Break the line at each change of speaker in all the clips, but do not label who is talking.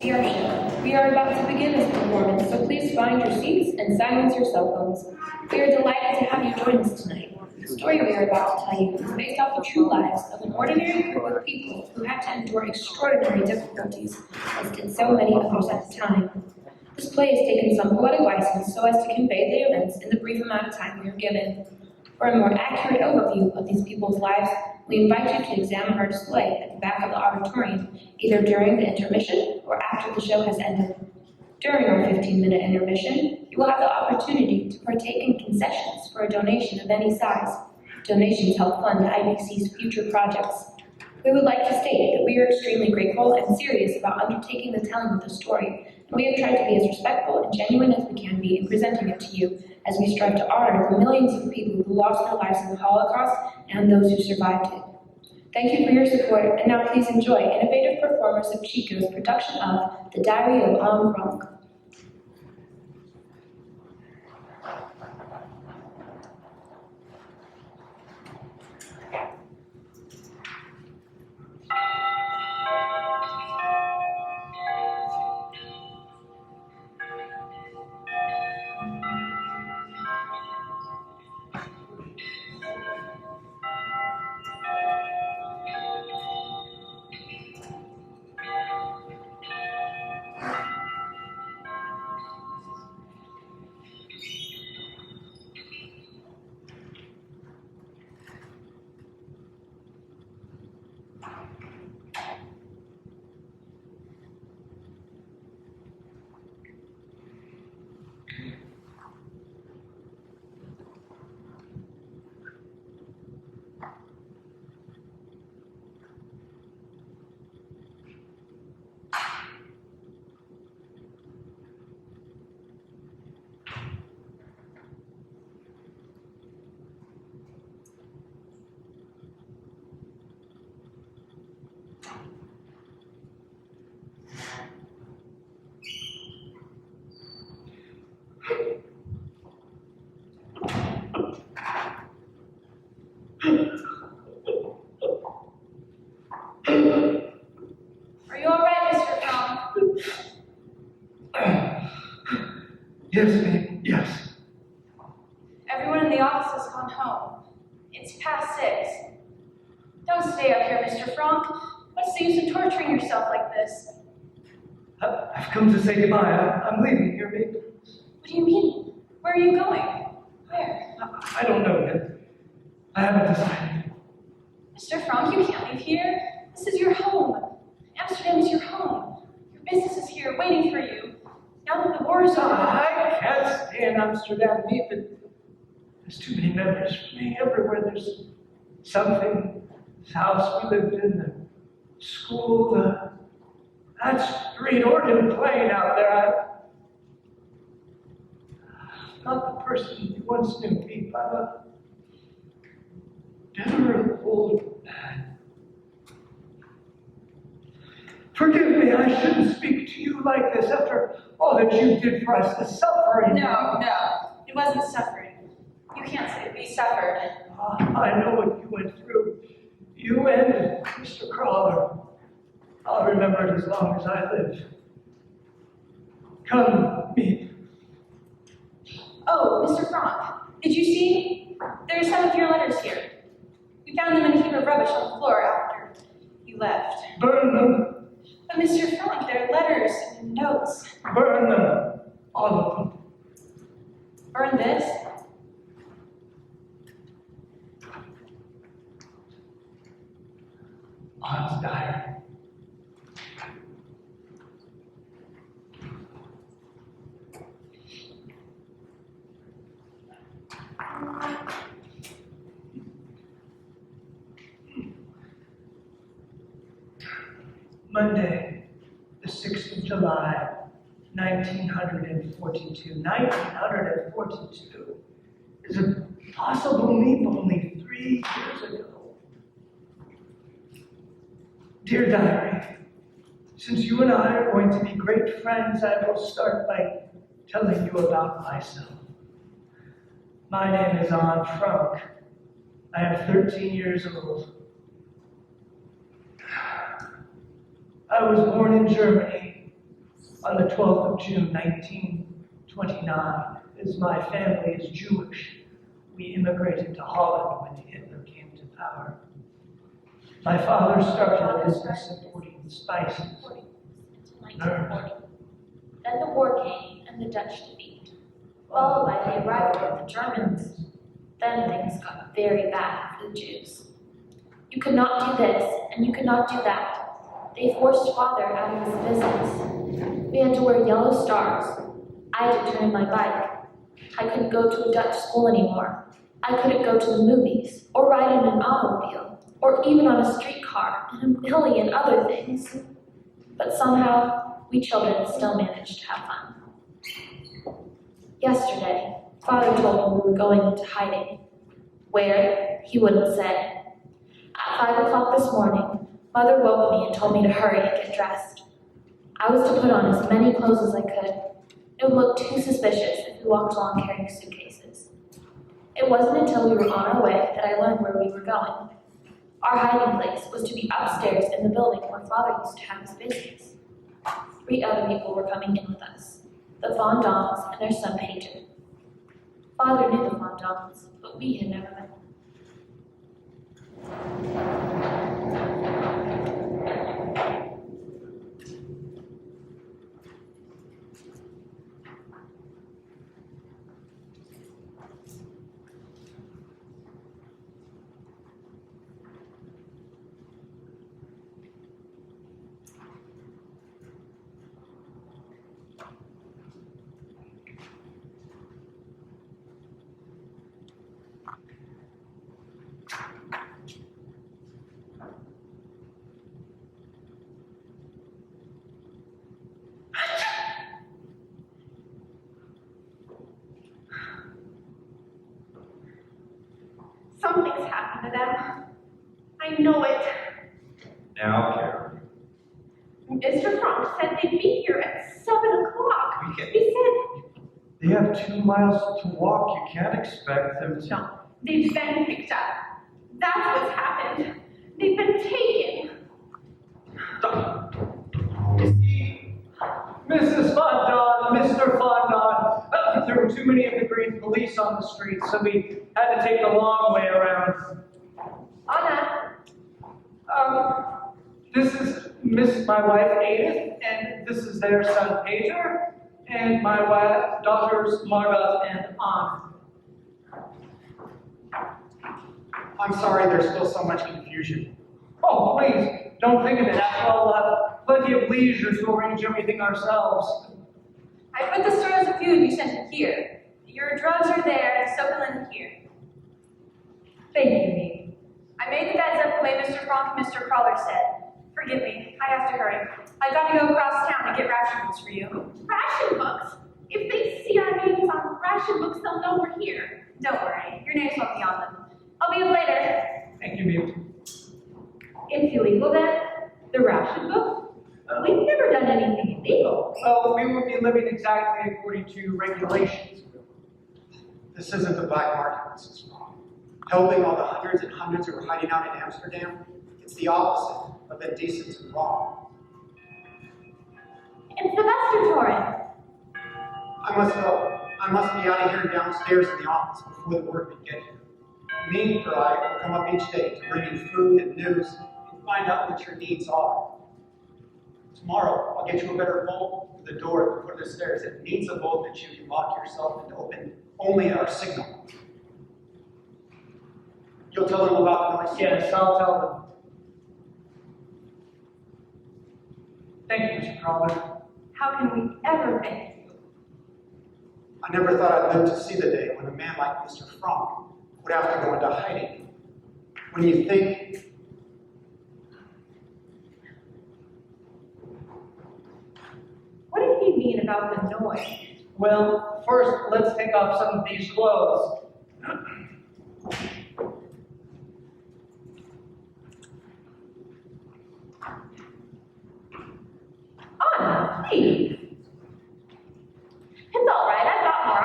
Dear show, we are about to begin this performance, so please find your seats and silence your cell phones. We are delighted to have you join us tonight. The story we are about to tell you is based off the true lives of an ordinary group of people who had to endure extraordinary difficulties, as did so many others at the time. This play has taken some poetic license so as to convey the events in the brief amount of time we are given. For a more accurate overview of these people's lives, we invite you to examine our display at the back of the auditorium, either during the intermission or after the show has ended. During our 15-minute intermission, you will have the opportunity to partake in concessions for a donation of any size. Donations help fund IPC's future projects. We would like to state that we are extremely grateful and serious about undertaking the telling of the story, and we have tried to be as respectful and genuine as we can be in presenting it to you, as we strive to honor the millions of people who lost their lives in the Holocaust and those who survived it. Thank you for your support, and now please enjoy innovative performers of Chico's production of The Diary of Anne Frank.
Are you all right, Mr. Frank?
Yes, ma'am, yes.
Everyone in the office has gone home. It's past 6. Don't stay up here, Mr. Frank. What's the use of torturing yourself like this?
I've come to say goodbye. I'm leaving here, ma'am.
What do you mean? Where are you going? Where?
I don't know yet. I haven't decided.
Mr. Frank, you can't leave here. This is your home. Amsterdam is your home. Your business is here, waiting for you. Now that the war is over.
I can't stay in Amsterdam, ma'am, but there's too many memories for me. Everywhere there's something. This house we lived in, the school, that street organ playing out there. I'm not the person you once knew, Pete. I'm a bitter old man. Forgive me, I shouldn't speak to you like this after all that you did for us, the suffering.
No, it wasn't suffering. You can't say we suffered.
I know what you went through. You and Mr. Crawler. I'll remember it as long as I live. Come, meet.
Oh, Mr. Frank, did you see? There are some of your letters here. We found them in a heap of rubbish on the floor after you left.
Burn them.
But Mr. Frank, they're letters and notes.
Burn them. All of them.
Burn this?
Anne's diary. Monday, the 6th of July, 1942. 1942 is a possible leap only 3 years ago. Dear Diary, since you and I are going to be great friends, I will start by telling you about myself. My name is Anne Frank. I am 13 years old. I was born in Germany on the 12th of June, 1929, as my family is Jewish, we immigrated to Holland when Hitler came to power. My father started a business importing spices, herbs.
Then the war came and the Dutch defeat, followed by the arrival of the Germans. Then things got very bad for the Jews. You could not do this, and you could not do that. They forced father out of his business. We had to wear yellow stars. I had to turn in my bike. I couldn't go to a Dutch school anymore. I couldn't go to the movies, or ride in an automobile, or even on a streetcar, and a million other things. But somehow, we children still managed to have fun. Yesterday, father told me we were going into hiding. Where, he wouldn't say. At 5 o'clock this morning, mother woke me and told me to hurry and get dressed. I was to put on as many clothes as I could. It would look too suspicious if we walked along carrying suitcases. It wasn't until we were on our way that I learned where we were going. Our hiding place was to be upstairs in the building where father used to have his business. 3 other people were coming in with us, the Fondants and their son Pager. Father knew the Fondants, but we had never met them.
Something's happened to them. I know it.
Now, Karen,
Mr. Frank said they'd be here at 7 o'clock.
we can.
He said,
They have 2 miles to walk. You can't expect them to.
no, they've been picked up. That's what's happened. They've been taken.
Mrs. Fondant, Mr. Fondant, there were too many of the green police on the street, so we had to take the long way around.
Anna,
This is my wife Edith, and this is their son Peter, and my daughters Margot and Anne.
I'm sorry there's still so much confusion.
Oh, please, don't think of it. After all, we'll have plenty of leisure to arrange everything ourselves.
I put the stores of food you sent here. Your drugs are there, so will in here.
Thank you, Nate.
I made the beds up the way Mr. Frank and Mr. Crawler said. Forgive me, I have to hurry. I gotta go across town to get ration books for you. Ration books? If they see our names on ration books, they'll know we're here. Don't worry, your names won't be on them. I'll be up later.
Thank you, Mute.
It's illegal then? The ration book? We've never done anything illegal.
Oh, we would be living exactly according to regulations.
This isn't the black market, Mrs. Frank. Helping all the hundreds and hundreds who are hiding out in Amsterdam, it's the opposite of indecent and wrong.
It's the Westertoren.
I must go. I must be out of here downstairs in the office before the word can get here. Me or I will come up each day to bring you food and news and find out what your needs are. Tomorrow, I'll get you a better bolt for the door at the foot of the stairs. It needs a bolt that you can lock yourself and open only at our signal. You'll tell them about the noise?
Yes, I'll tell them. Thank you, Mr. Crawler.
How can we ever thank you?
I never thought I'd live to see the day when a man like Mr. Frank would have to go into hiding. When you think,
What did he mean about the noise?
Well, first, let's take off some of these clothes.
Anna, please. It's all right, I've got more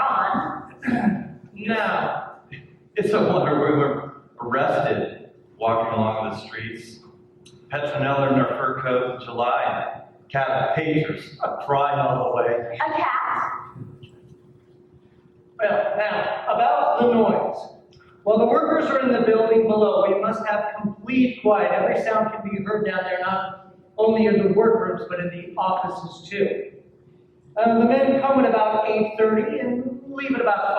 on.
Now,
It's a wonder we were arrested walking along the streets. Petronella in her fur coat in July, cat Patr's crying all the way.
A cat?
Well, now, about the noise. While the workers are in the building below, we must have complete quiet. Every sound can be heard down there, not only in the workrooms, but in the offices too. The men come at about 8:30 and leave at about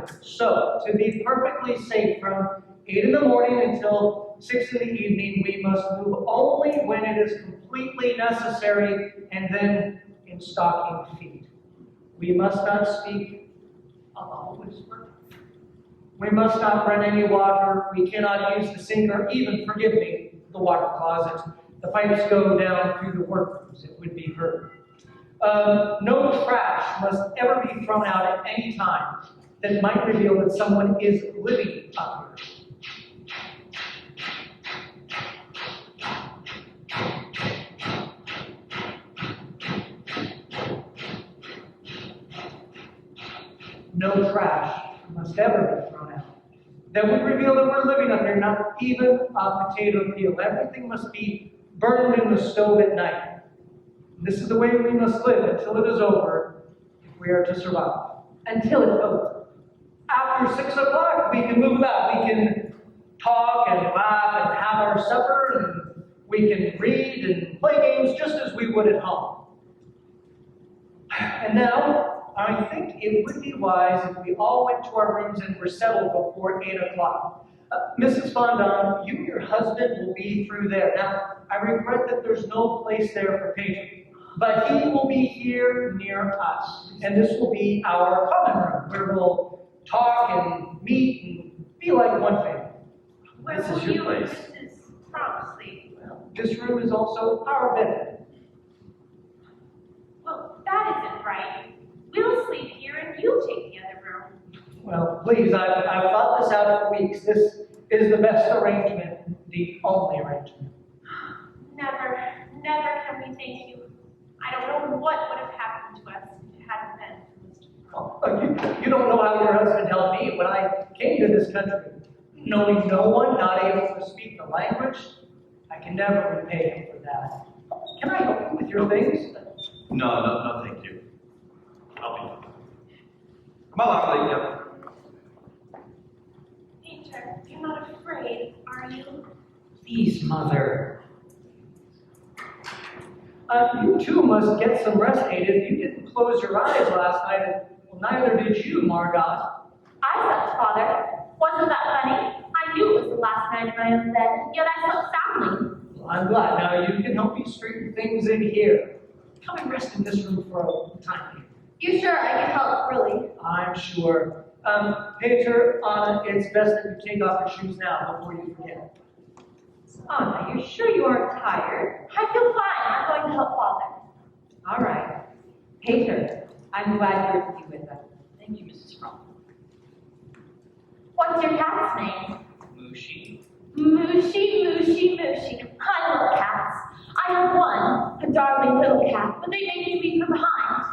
5:30. So, to be perfectly safe from 8 in the morning until 6 in the evening, we must move only when it is completely necessary and then in stocking feet. We must not speak a loud whisper. We must not run any water. We cannot use the sink or even, forgive me, the water closet. The pipes go down through the workrooms. It would be heard. No trash must ever be thrown out at any time that might reveal that someone is living up here. No trash must ever be thrown out that would reveal that we're living up here, not even a potato peel. Everything must be burned in the stove at night. This is the way we must live until it is over, if we are to survive. Until it's over. After 6 o'clock, we can move about. We can talk and laugh and have our supper, and we can read and play games just as we would at home. And now, I think it would be wise if we all went to our rooms and were settled before 8 o'clock. Mrs. Fondon, you and your husband will be through there. Now, I regret that there's no place there for Pedro, but he will be here near us, and this will be our common room, where we'll talk and meet and be like one family.
Where
This
will
is your
you and
place.
Mrs. Frank sleep?
This room is also our bed.
Well, that isn't right. We'll sleep here and you take the other room.
Well, please, I've thought this out for weeks. This is the best arrangement, the only arrangement.
Never can we thank you. I don't know what would have happened to us if it hadn't been for Mr. Frank.
You don't know how your husband helped me when I came to this country. Knowing no one, not able to speak the language, I can never repay him for that. Can I help you with your things?
No, thank you. I'll be fine. Come along, Lydia.
Peter, you're not afraid, are you?
Please, Mother. You too must get some rest, Ada. You didn't close your eyes last night, and well, neither did you, Margot.
I slept, Father. Wasn't that funny? I knew it was the last night in my own bed, yet I slept soundly.
Well, I'm glad. Now you can help me straighten things in here. Come and rest in this room for a time.
You sure I can help, really?
I'm sure. Peter, Anna, it's best that you take off your shoes now before you forget.
Anna, you're sure you aren't tired?
I feel fine. I'm going to help Father.
All right. Peter, I'm glad you're to be with us.
Thank you, Mrs. Frank.
What's your cat's name?
Mushy.
Mushy. I love cats. I have one, a darling little cat, but they made me leave her behind.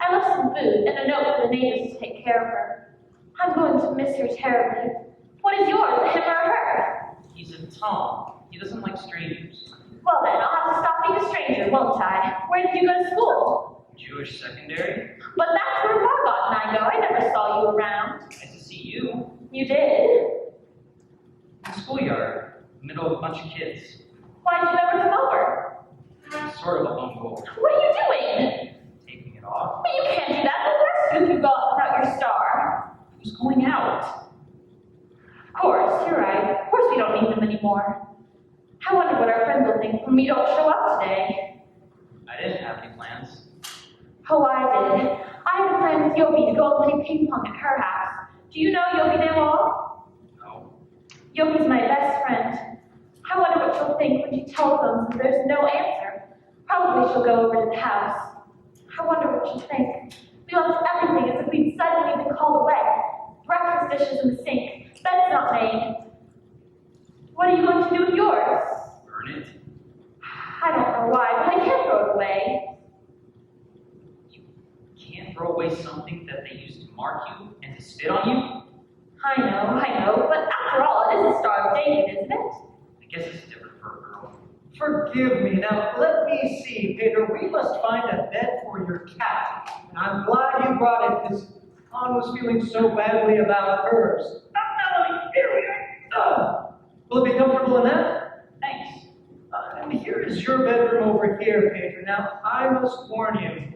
I left some food and a note for the neighbors to take care of her. I'm going to miss her terribly. What is yours, him or her?
He's a Tom. He doesn't like strangers.
Well then, I'll have to stop being a stranger, won't I? Where did you go to school?
Jewish secondary.
But that's where Margot and I go. I never saw you around.
Nice to see you.
You did?
In the schoolyard. Middle of a bunch of kids.
Why did you ever come over?
Sort of a lone wolf.
What are you doing?
Taking it off.
But you can't do that. The rest of you go out without your star.
Who's going out?
Of course, you're right. Of course we don't need them anymore. I wonder what our friends will think when we don't show up today.
I didn't have any plans.
Oh, I did. I had a plan with Yogi to go and play ping pong at her house. Do you know Yogi Delwall?
No.
Yogi's my best friend. I wonder what she'll think when she telephones and there's no answer. Probably she'll go over to the house. I wonder what she'll think. We left everything as if we'd suddenly been called away. Breakfast dishes in the sink. Bed's not made. What are you going to do with yours?
Burn it.
I don't know why, but I can't throw it away.
You can't throw away something that they used to mark you and to spit on you?
I know, but after all, it is a Star of David, isn't it?
I guess it's different for a girl.
Forgive me. Now, let me see, Pedro. We must find a bed for your cat. And I'm glad you brought it because Anne was feeling so badly about hers. Melanie, here we are. Will it be comfortable in that?
Thanks.
And here is your bedroom over here, Pedro. Now, I must warn you.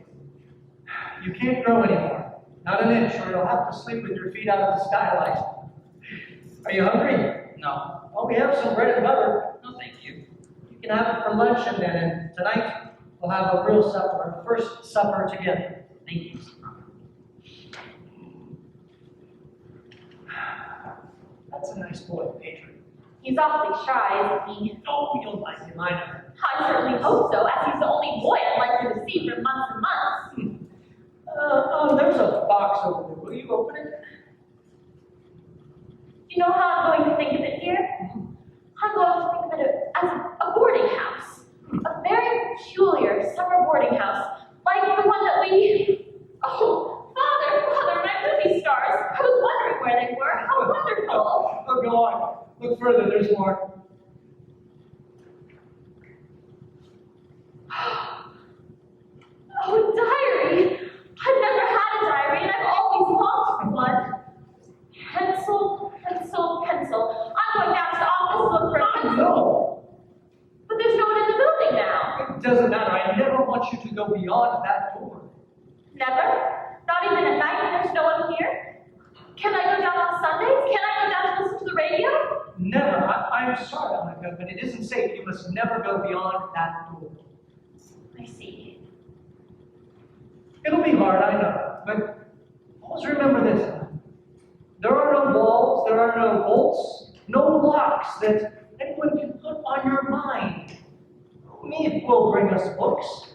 You can't grow anymore. Not an inch, or you'll have to sleep with your feet out of the skylight. Are you hungry?
No.
Oh, we have some bread and butter.
No, thank you.
You can have it for lunch and then. And tonight, we'll have a real supper, first supper together.
Thank you, Mr. Frank.
That's a nice boy, Pedro.
He's awfully shy, isn't he?
Oh, you'll like him, I know.
I certainly hope so, as he's the only boy I'd like to see for months and months.
There's a box over there. Will you open it?
Do you know how I'm going to think of it here? I'm going to think of it as a boarding house. A very peculiar summer boarding house, like the one that we... Oh, Father, my movie stars. I was wondering where they were. How wonderful.
Oh, go on. Look further, there's more.
Oh, a diary. I've never had a diary, and I've always longed for one. Pencil, pencil, pencil. I'm going down to the office to look for a pencil.
No,
But there's no one in the building now.
it doesn't matter. I never want you to go beyond that door.
Never? Not even at night when there's no one here? Can I go down on Sundays? Can I go down to listen to the radio?
Never. I'm sorry, Monica, but it isn't safe. You must never go beyond that door.
I see.
It'll be hard, I know, but always remember this. There are no walls, there are no bolts, no locks that anyone can put on your mind. Me will bring us books.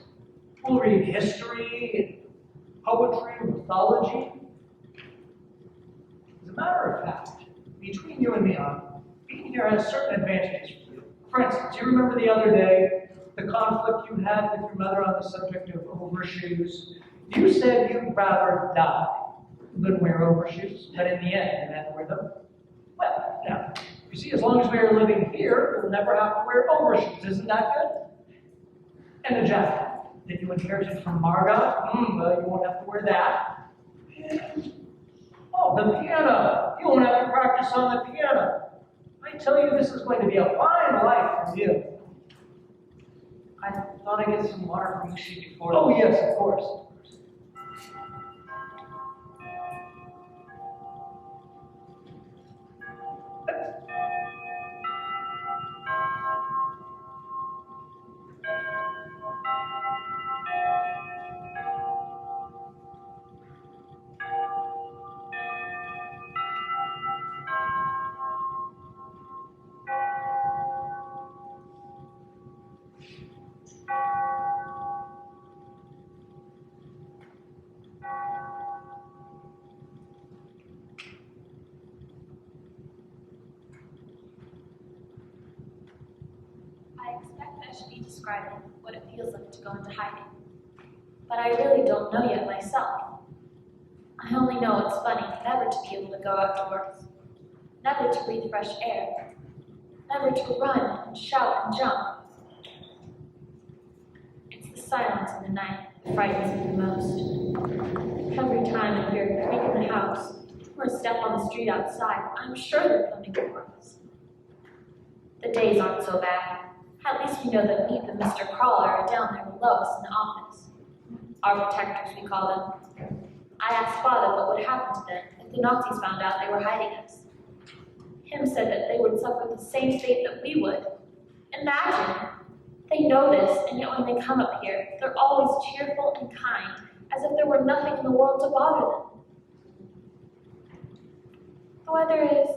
We'll read history, poetry, mythology. As a matter of fact, between you and me, being here has certain advantages for you. For instance, you remember the other day, the conflict you had with your mother on the subject of overshoes? You said you'd rather die than wear overshoes, but in the end, you had to wear them. Well, now, you see, as long as we are living here, we'll never have to wear overshoes. Isn't that good? And the jacket that you inherited from Margot, well, you won't have to wear that. And, oh, the piano. You won't have to practice on the piano. I tell you, this is going to be a fine life for you.
I thought I'd get some water from Lucy before.
Oh, yes, of course.
I expect I should be describing what it feels like to go into hiding. But I really don't know yet myself. I only know it's funny never to be able to go outdoors, never to breathe fresh air, never to run and shout and jump. It's the silence in the night that frightens me the most. Every time I hear a creak in the house or a step on the street outside, I'm sure they're coming for us. The days aren't so bad. At least we know that Meep and Mr. Crawler are down there below us in the office. Our protectors, we call them. I asked Father what would happen to them if the Nazis found out they were hiding us. Him said that they would suffer the same fate that we would. Imagine! They know this, and yet when they come up here, they're always cheerful and kind, as if there were nothing in the world to bother them. The weather is...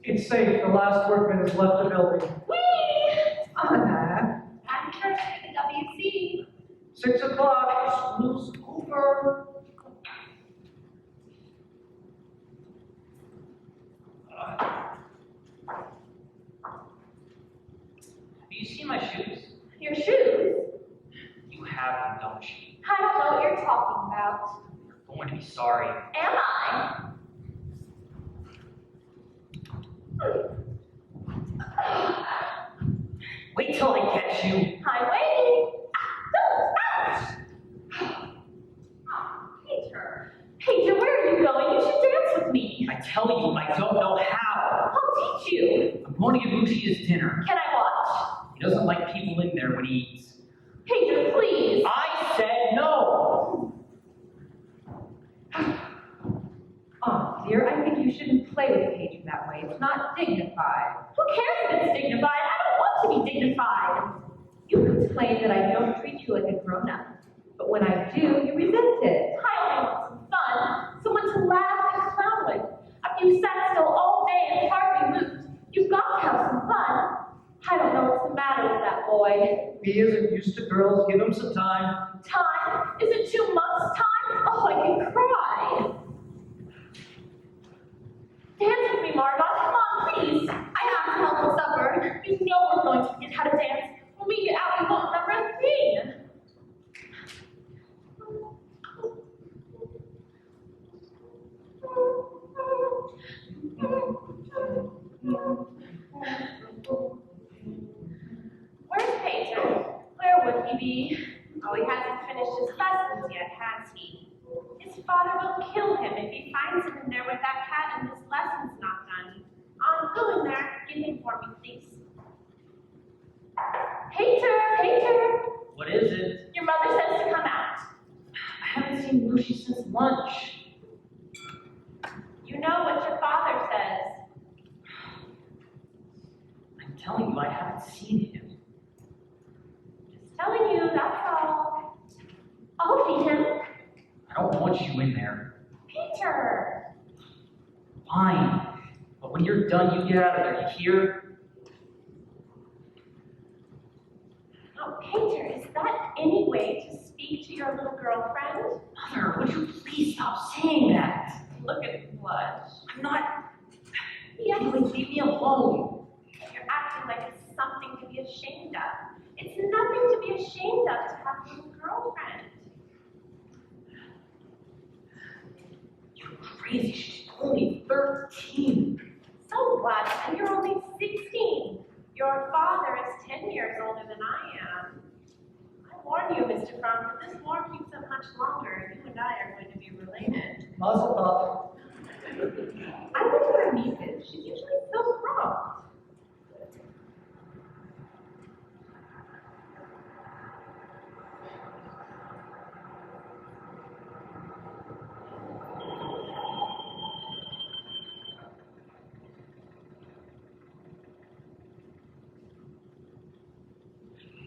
It's safe. The last workman has left the building.
Whee!
Anna,
I'm church at the WC.
6 o'clock. School's over.
Have you seen my shoes?
Your shoes?
You have no shoes. get you.
I'm waiting. Don't! Ouch! Oh, Peter. Peter, where are you going? You should dance with me.
I tell you, I don't know how.
I'll teach you.
I'm going to give Lucy his dinner.
Can I watch?
He doesn't like people in there when he eats.
Peter, please.
I said no.
Oh, dear, I think you shouldn't play with Paige that way. It's not dignified.
Who cares if it's dignified? I don't want to be dignified.
You complain that I don't treat you like a grown-up, but when I do, you resent it.
I only want some fun, someone to laugh and clown with. After you sat still all day and hardly moved, you've got to have some fun. I don't know what's the matter with that boy.
He isn't used to girls. Give him some time.
Time? Is it 2 months' time? Oh, I can cry. Dance with me, Margot. Come on, please. I have to help with supper. You know we're going to forget how to dance. When we get out, we won't remember a thing. Where's Peter? Where would he be? Oh, he hasn't finished his lessons yet, has he? His father will kill him if he finds him in there with that cat and his lessons not done. Go in there. Get him for me, please. Peter!
What is it?
Your mother says to come out.
I haven't seen Lucy since lunch.
You know what your father says.
I'm telling you, I haven't seen him.
Just telling you, that's all. I'll feed him.
I don't want you in there.
Peter!
Fine. But when you're done, you get out of there. You hear?
Oh, Peter, is that any way to speak to your little girlfriend?
Mother, would you please stop saying that?
Look at the blush.
I'm not.
Yes,
Please leave me alone.
you're acting like it's something to be ashamed of. It's nothing to be ashamed of to have a little girlfriend.
You're crazy. She's only 13.
So what? And you're only 16. Your father is 10 years older than I am. I warn you, Mr. Frank, if this war keeps up much longer, you and I are going to be related.
Mazel tov.
I wonder where Niece is. She's usually so prompt.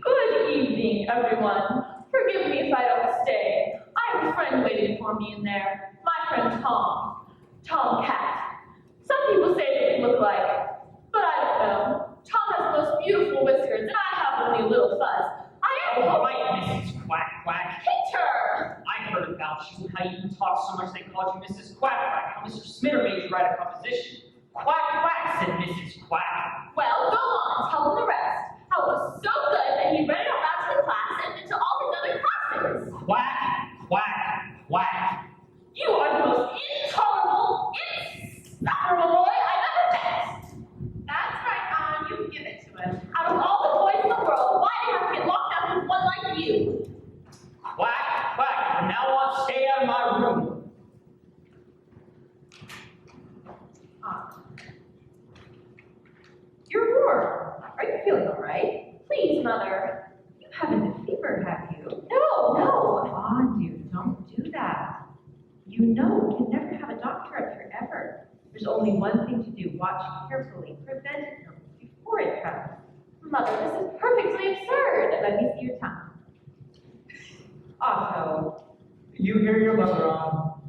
Good evening, everyone. Forgive me if I don't stay. I have a friend waiting for me in there. My friend Tom. Tom Cat. Some people say that we look alike, but I don't know. Tom has the most beautiful whiskers, and I have only a little fuzz. I am
All right, Mrs. Quack Quack.
Peter!
I heard about you, how you talk so much they called you Mrs. Quack Quack, how Mr. Smitter made you write a composition. Quack Quack, said Mrs. Quack.
Well, go on, tell them the rest. How it was so good that he read it out loud to the class and to all his other classes.
Quack, quack, quack.
You are the most intolerable, insufferable boy I've ever met. That's right, you can give it to him. Out of all the boys in the world, why do you have to get locked up with one like you?
Quack, quack. From now on, stay out of my room.
You're warm. Are you feeling all right?
Please, Mother.
You haven't a fever, have you?
No, no.
Come on, dear, don't do that. You know you can never have a doctor up here ever. There's only one thing to do. Watch carefully. Prevent it before it comes.
Mother, this is perfectly absurd.
Let me see your tongue. Otto,
You hear your mother on.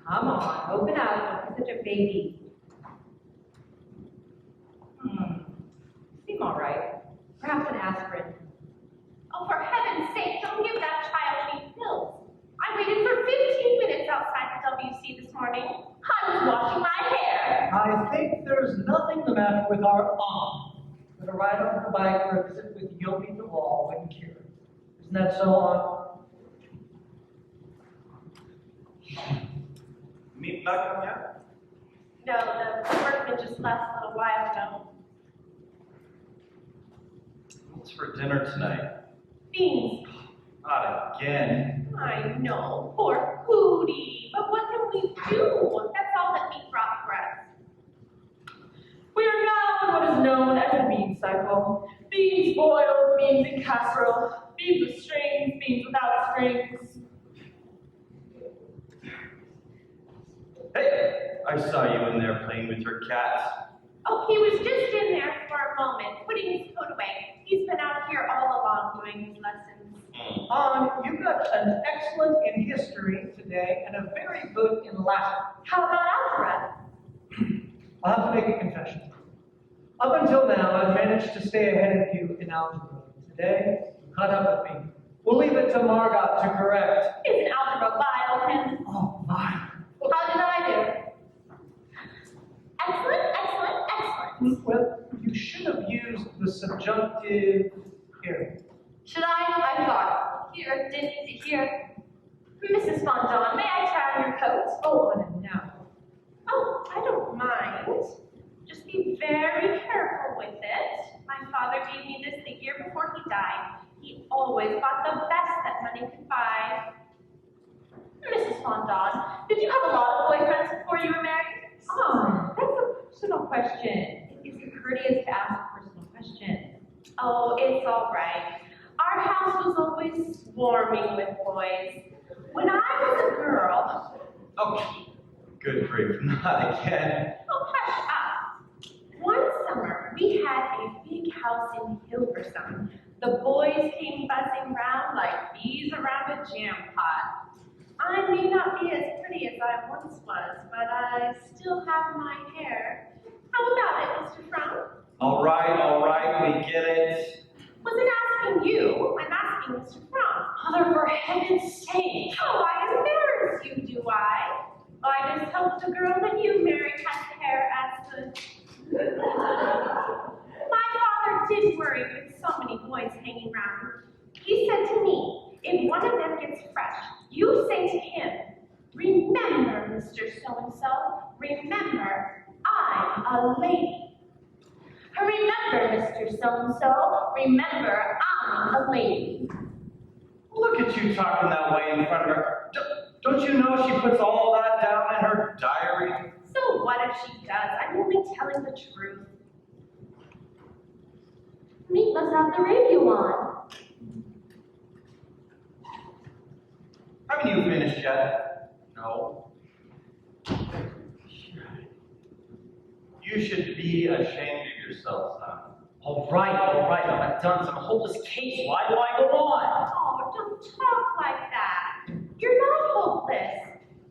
come on, open up. Don't be such a baby. Seem all right. Perhaps an aspirin.
Oh, for heaven's sake, don't give that child any pills. I waited for 15 minutes outside the WC this morning. I was washing my hair.
I think there's nothing the matter with our aunt. But a ride on her bike or a visit with Yogi the Wall wouldn't cure it. Isn't that so, Aunt?
Meet back on yet?
No, the workman just left a little while ago.
What's for dinner tonight?
Beans.
Not again.
I know, poor Foodie, but what can we do? That's all that meat brought for us.
We are now in what is known as the bean cycle. Beans boiled, beans in casserole, beans with strings, beans without strings.
Hey, I saw you in there playing with your cat.
Oh, he was just in there for a moment, putting his coat away. He's been out here all along doing his lessons.
You got an excellent in history today and a very good in Latin.
How about algebra?
I'll have to make a confession. Up until now, I've managed to stay ahead of you in algebra. Today, you caught up with me. We'll leave it to Margot to correct.
Isn't algebra vile, Tim?
Oh, my.
How did I do? Excellent, excellent, excellent.
Well, you should have used the subjunctive here.
Should I? I thought. Here, didn't here. Mrs. Fondon, may I try on your coat?
Oh, on now.
Oh, I don't mind. Just be very careful with it. My father gave me this the year before he died. He always bought the best that money could buy. Mrs. Fondon, did you have a lot of boyfriends before you were married?
Oh, that's a personal question. Is it courteous to ask a personal question?
Oh, it's all right. Our house was always swarming with boys. When I was a girl,
Oh, good grief, not again.
oh, hush up. One summer, we had a big house in Hilversum. The boys came buzzing round like bees around a jam pot. I may not be as pretty as I once was, but I still have my hair. How about it, Mr. Frank?
All right, we get it.
Wasn't asking you, I'm asking Mr. Frank.
Mother, for heaven's sake!
Oh, I embarrass you, do I? I just hope the girl that you married has hair as good. My father did worry with so many boys hanging around. He said to me, if one of them gets fresh, you say to him, remember, Mr. So-and-so, remember, I'm a lady. Remember, Mr. So-and-so, remember, I'm a lady.
Look at you talking that way in front of her. Don't you know she puts all that down in her diary?
So what if she does? I'm only telling the truth. Meat must have the radio on.
Haven't you finished yet? No. You should be ashamed of yourself, son.
All right, I'm done. Some hopeless case. Why do I go on?
Oh, don't talk like that. You're not hopeless.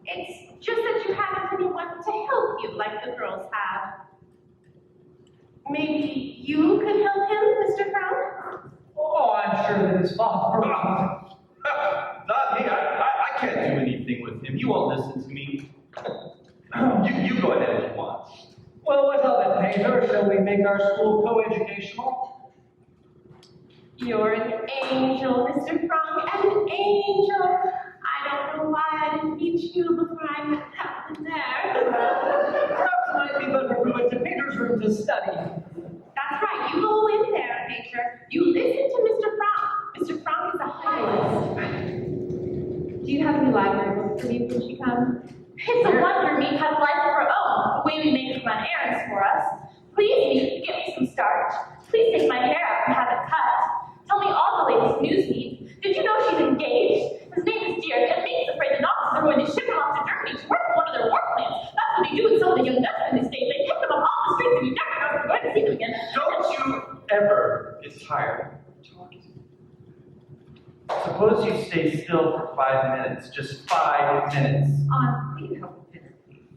It's just that you haven't anyone to help you like the girls have. Maybe you could help him, Mr. Frank?
Oh, I'm sure that his father.
Not me. I can't do anything with him. You won't listen to me. You go ahead if you want.
Well, what of it, Painter? Shall we make our school co-educational?
You're an angel, Mr. Frank, an angel. I don't know why I didn't meet you before I met Captain there.
Perhaps it might be better we went to Painter's room to study.
That's right, you go in there, Major. You listen to Mr. Frank. Mr. Frank is a highway.
Do you have any library books for me when she comes?
It's a wonder Meat has a life of her own, the way we make her run errands for us. Please, Meat, get me some starch. Please take my hair out and have it cut. Tell me all the latest news, Meat. Did you know she's engaged? His name is Dear, and Meat's afraid the Nazis are going to ship him off to Germany to work for one of their war plants. That's what they do with some of the young Dutchmen these days. They pick them up off the streets and you never know if you're going to see them again.
Don't you ever get tired of talking. Suppose you stay still for 5 minutes. Just 5 minutes.
Will you help me finish, please?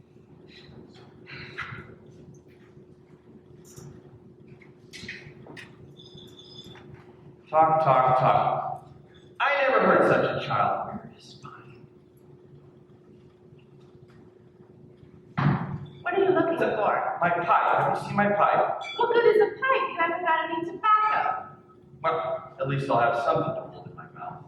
Talk. I never heard such a child wear his spine.
What are you looking for?
My pipe. Have you seen my pipe?
What good is a pipe? You haven't got any tobacco.
Well, at least I'll have something to hold in my mouth.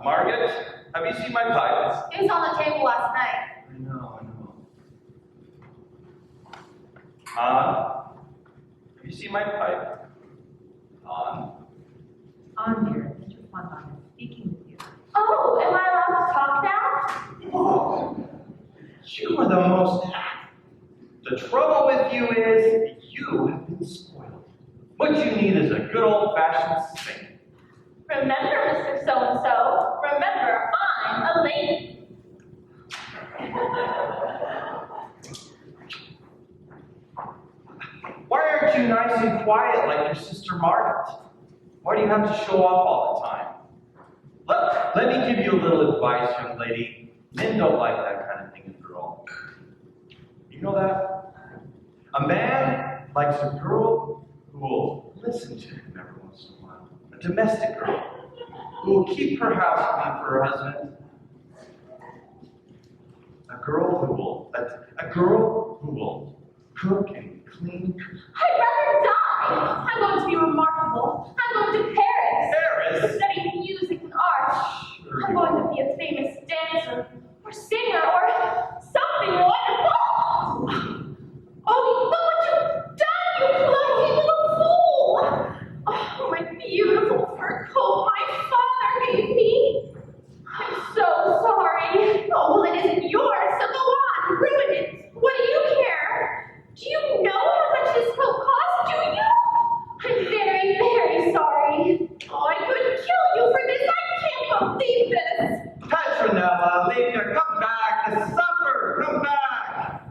Margaret, have you seen my pipe?
It was on the table last night.
I know. Have you seen my pipe?
On dear, Mr. Fondant is speaking with you.
Oh, am I allowed to talk now?
Oh, you are the most. The trouble with you is you have been spoiled. What you need is a good old-fashioned spanking.
Remember, Mr. So-and-so, remember, I'm a lady.
Why aren't you nice and quiet like your sister Margaret? Why do you have to show off all the time? Let me give you a little advice, young lady. Men don't like that kind of thing in a girl. You know that? A man likes a girl who will listen to him every once in a while. A domestic girl who will keep her house clean for her husband. A girl who will cook and clean.
I'd rather die. I'm going to be remarkable. I'm going to Paris.
Paris?
To study music and art.
Sure.
I'm going to be a famous dancer, or singer, or something wonderful. Oh, look what you've done, you clumsy little fool! Oh, my beautiful fur coat my father gave me. I'm so sorry. Oh, well, it isn't yours, so go on, ruin it. What do you care? Do you know how much this coat cost, do you? I'm very, very sorry. Oh, I could kill you for this. I can't believe this.
Petronella, Lena, come back to supper. Come back.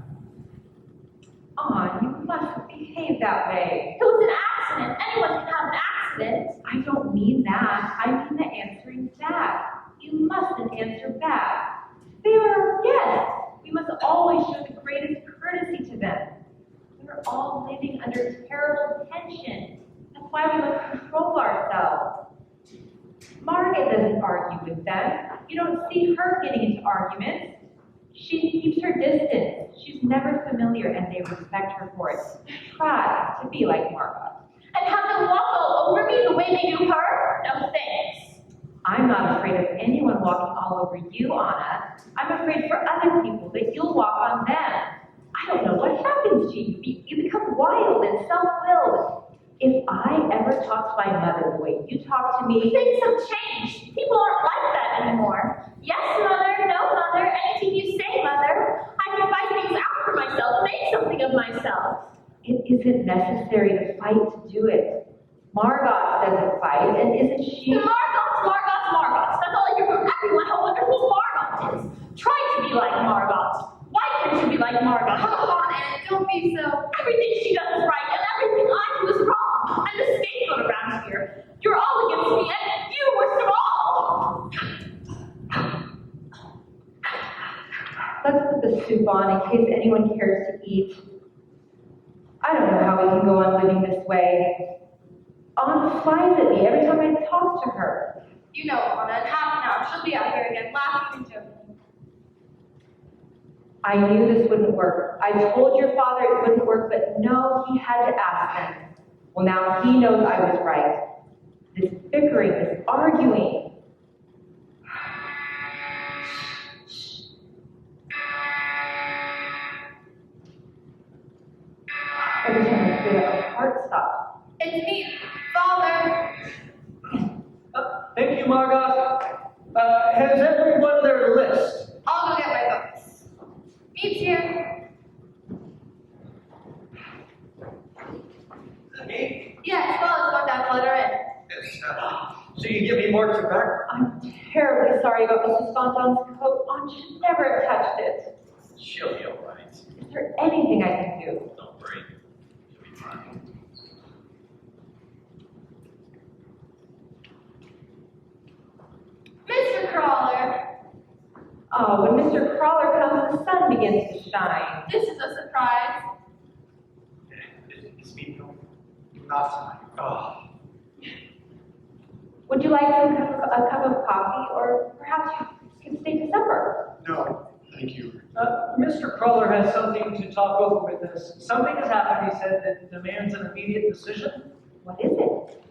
On, you mustn't behave that way.
It was an accident. Anyone can have an accident.
I don't mean that. I mean the answering back. You mustn't answer back. They are our guests. We must always show the greatest courtesy to them. We're all living under terrible tension. That's why we must control ourselves. Margaret doesn't argue with them. You don't see her getting into arguments. She keeps her distance. She's never familiar, and they respect her for it. Try to be like Margaret.
And have them walk all over me the way they do her? No thanks.
I'm not afraid of anyone walking all over you, Anna. I'm afraid for other people that you'll walk on them. I don't know what happens to you. You become wild and self-willed. If I ever talk to my mother the way you talk to me,
Things have changed. People aren't like that anymore. Yes, mother, no, mother, anything you say, mother. I can find things out for myself, make something of myself.
it isn't necessary to fight to do it. Margot doesn't fight, and isn't she?
Margot. That's all I hear from everyone, how wonderful Margot is. Try to be like Margot. Why can't you be like Margot? Come on, Anne, don't be so. Everything she does is right, and everything I do is wrong. I'm the scapegoat around here. You're all against me, and you worst of all.
Let's put the soup on in case anyone cares to eat. I don't know how we can go on living this way. Anna flies at me every time I talk to her.
You know, Anna, in half an hour, she'll be out here again, laughing and joking.
I knew this wouldn't work. I told your father it wouldn't work, but no, he had to ask them. Well, now he knows I was right. This bickering, this arguing. Every time I feel it, my heart stops.
It's me, Father.
Thank you, Margot. Has everyone their list?
I'll go get my books. Meet's here.
Me?
Yes, well, it's going down to let her in.
So you give me more tobacco?
I'm terribly sorry about Mrs. Fontane's coat. Aunt should never have touched it.
She'll be all right.
Is there anything I can do?
Don't worry. She'll be fine.
Mr. Crawler,
Oh, when Mr. Crawler comes, the sun begins to shine.
this is a surprise.
Is me going?
Not tonight.
Oh.
Would you like a cup of coffee, or perhaps you can stay to supper?
No, thank you.
Mr. Crawler has something to talk over with us. Something has happened, he said, that demands an immediate decision.
What is it?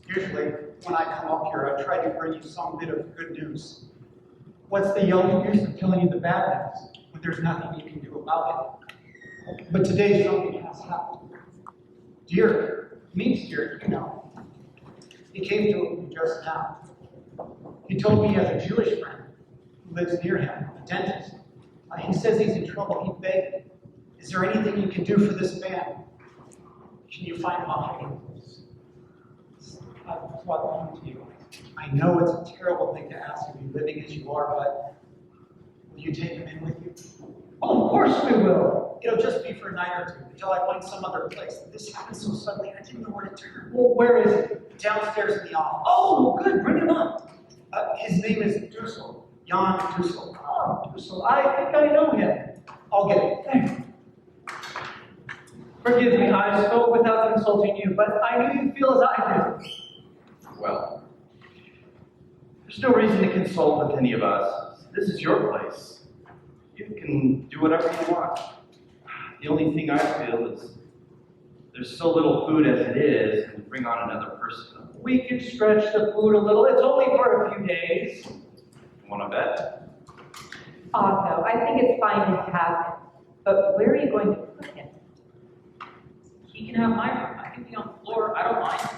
Usually, when I come up here, I try to bring you some bit of good news. What's the use of telling you the bad news when there's nothing you can do about it? But today something has happened. Dear, means dear, you know. He came to me just now. He told me he has a Jewish friend who lives near him, a dentist. He says he's in trouble. He begged, is there anything you can do for this man? Can you find him a hiding place? That's what I come to you. I know it's a terrible thing to ask of you, living as you are, but will you take him in with you?
Oh, of course we will.
It'll just be for a night or two until I find some other place. This happened so suddenly, I didn't know where to turn.
Well, where is it?
Downstairs in the office.
Oh, good, bring him up.
His name is Dussel. Jan Dussel.
Oh, so I think I know him.
I'll get it.
Forgive me, I spoke without consulting you, but I knew you'd feel as I do.
Well, there's no reason to consult with any of us. This is your place. You can do whatever you want. The only thing I feel is there's so little food as it is, and to bring on another person.
We can stretch the food a little. It's only for a few days.
Want to bet?
Otto, I think it's fine to have him, but where are you going to put him?
He can have my room. I can be on the floor. I don't mind.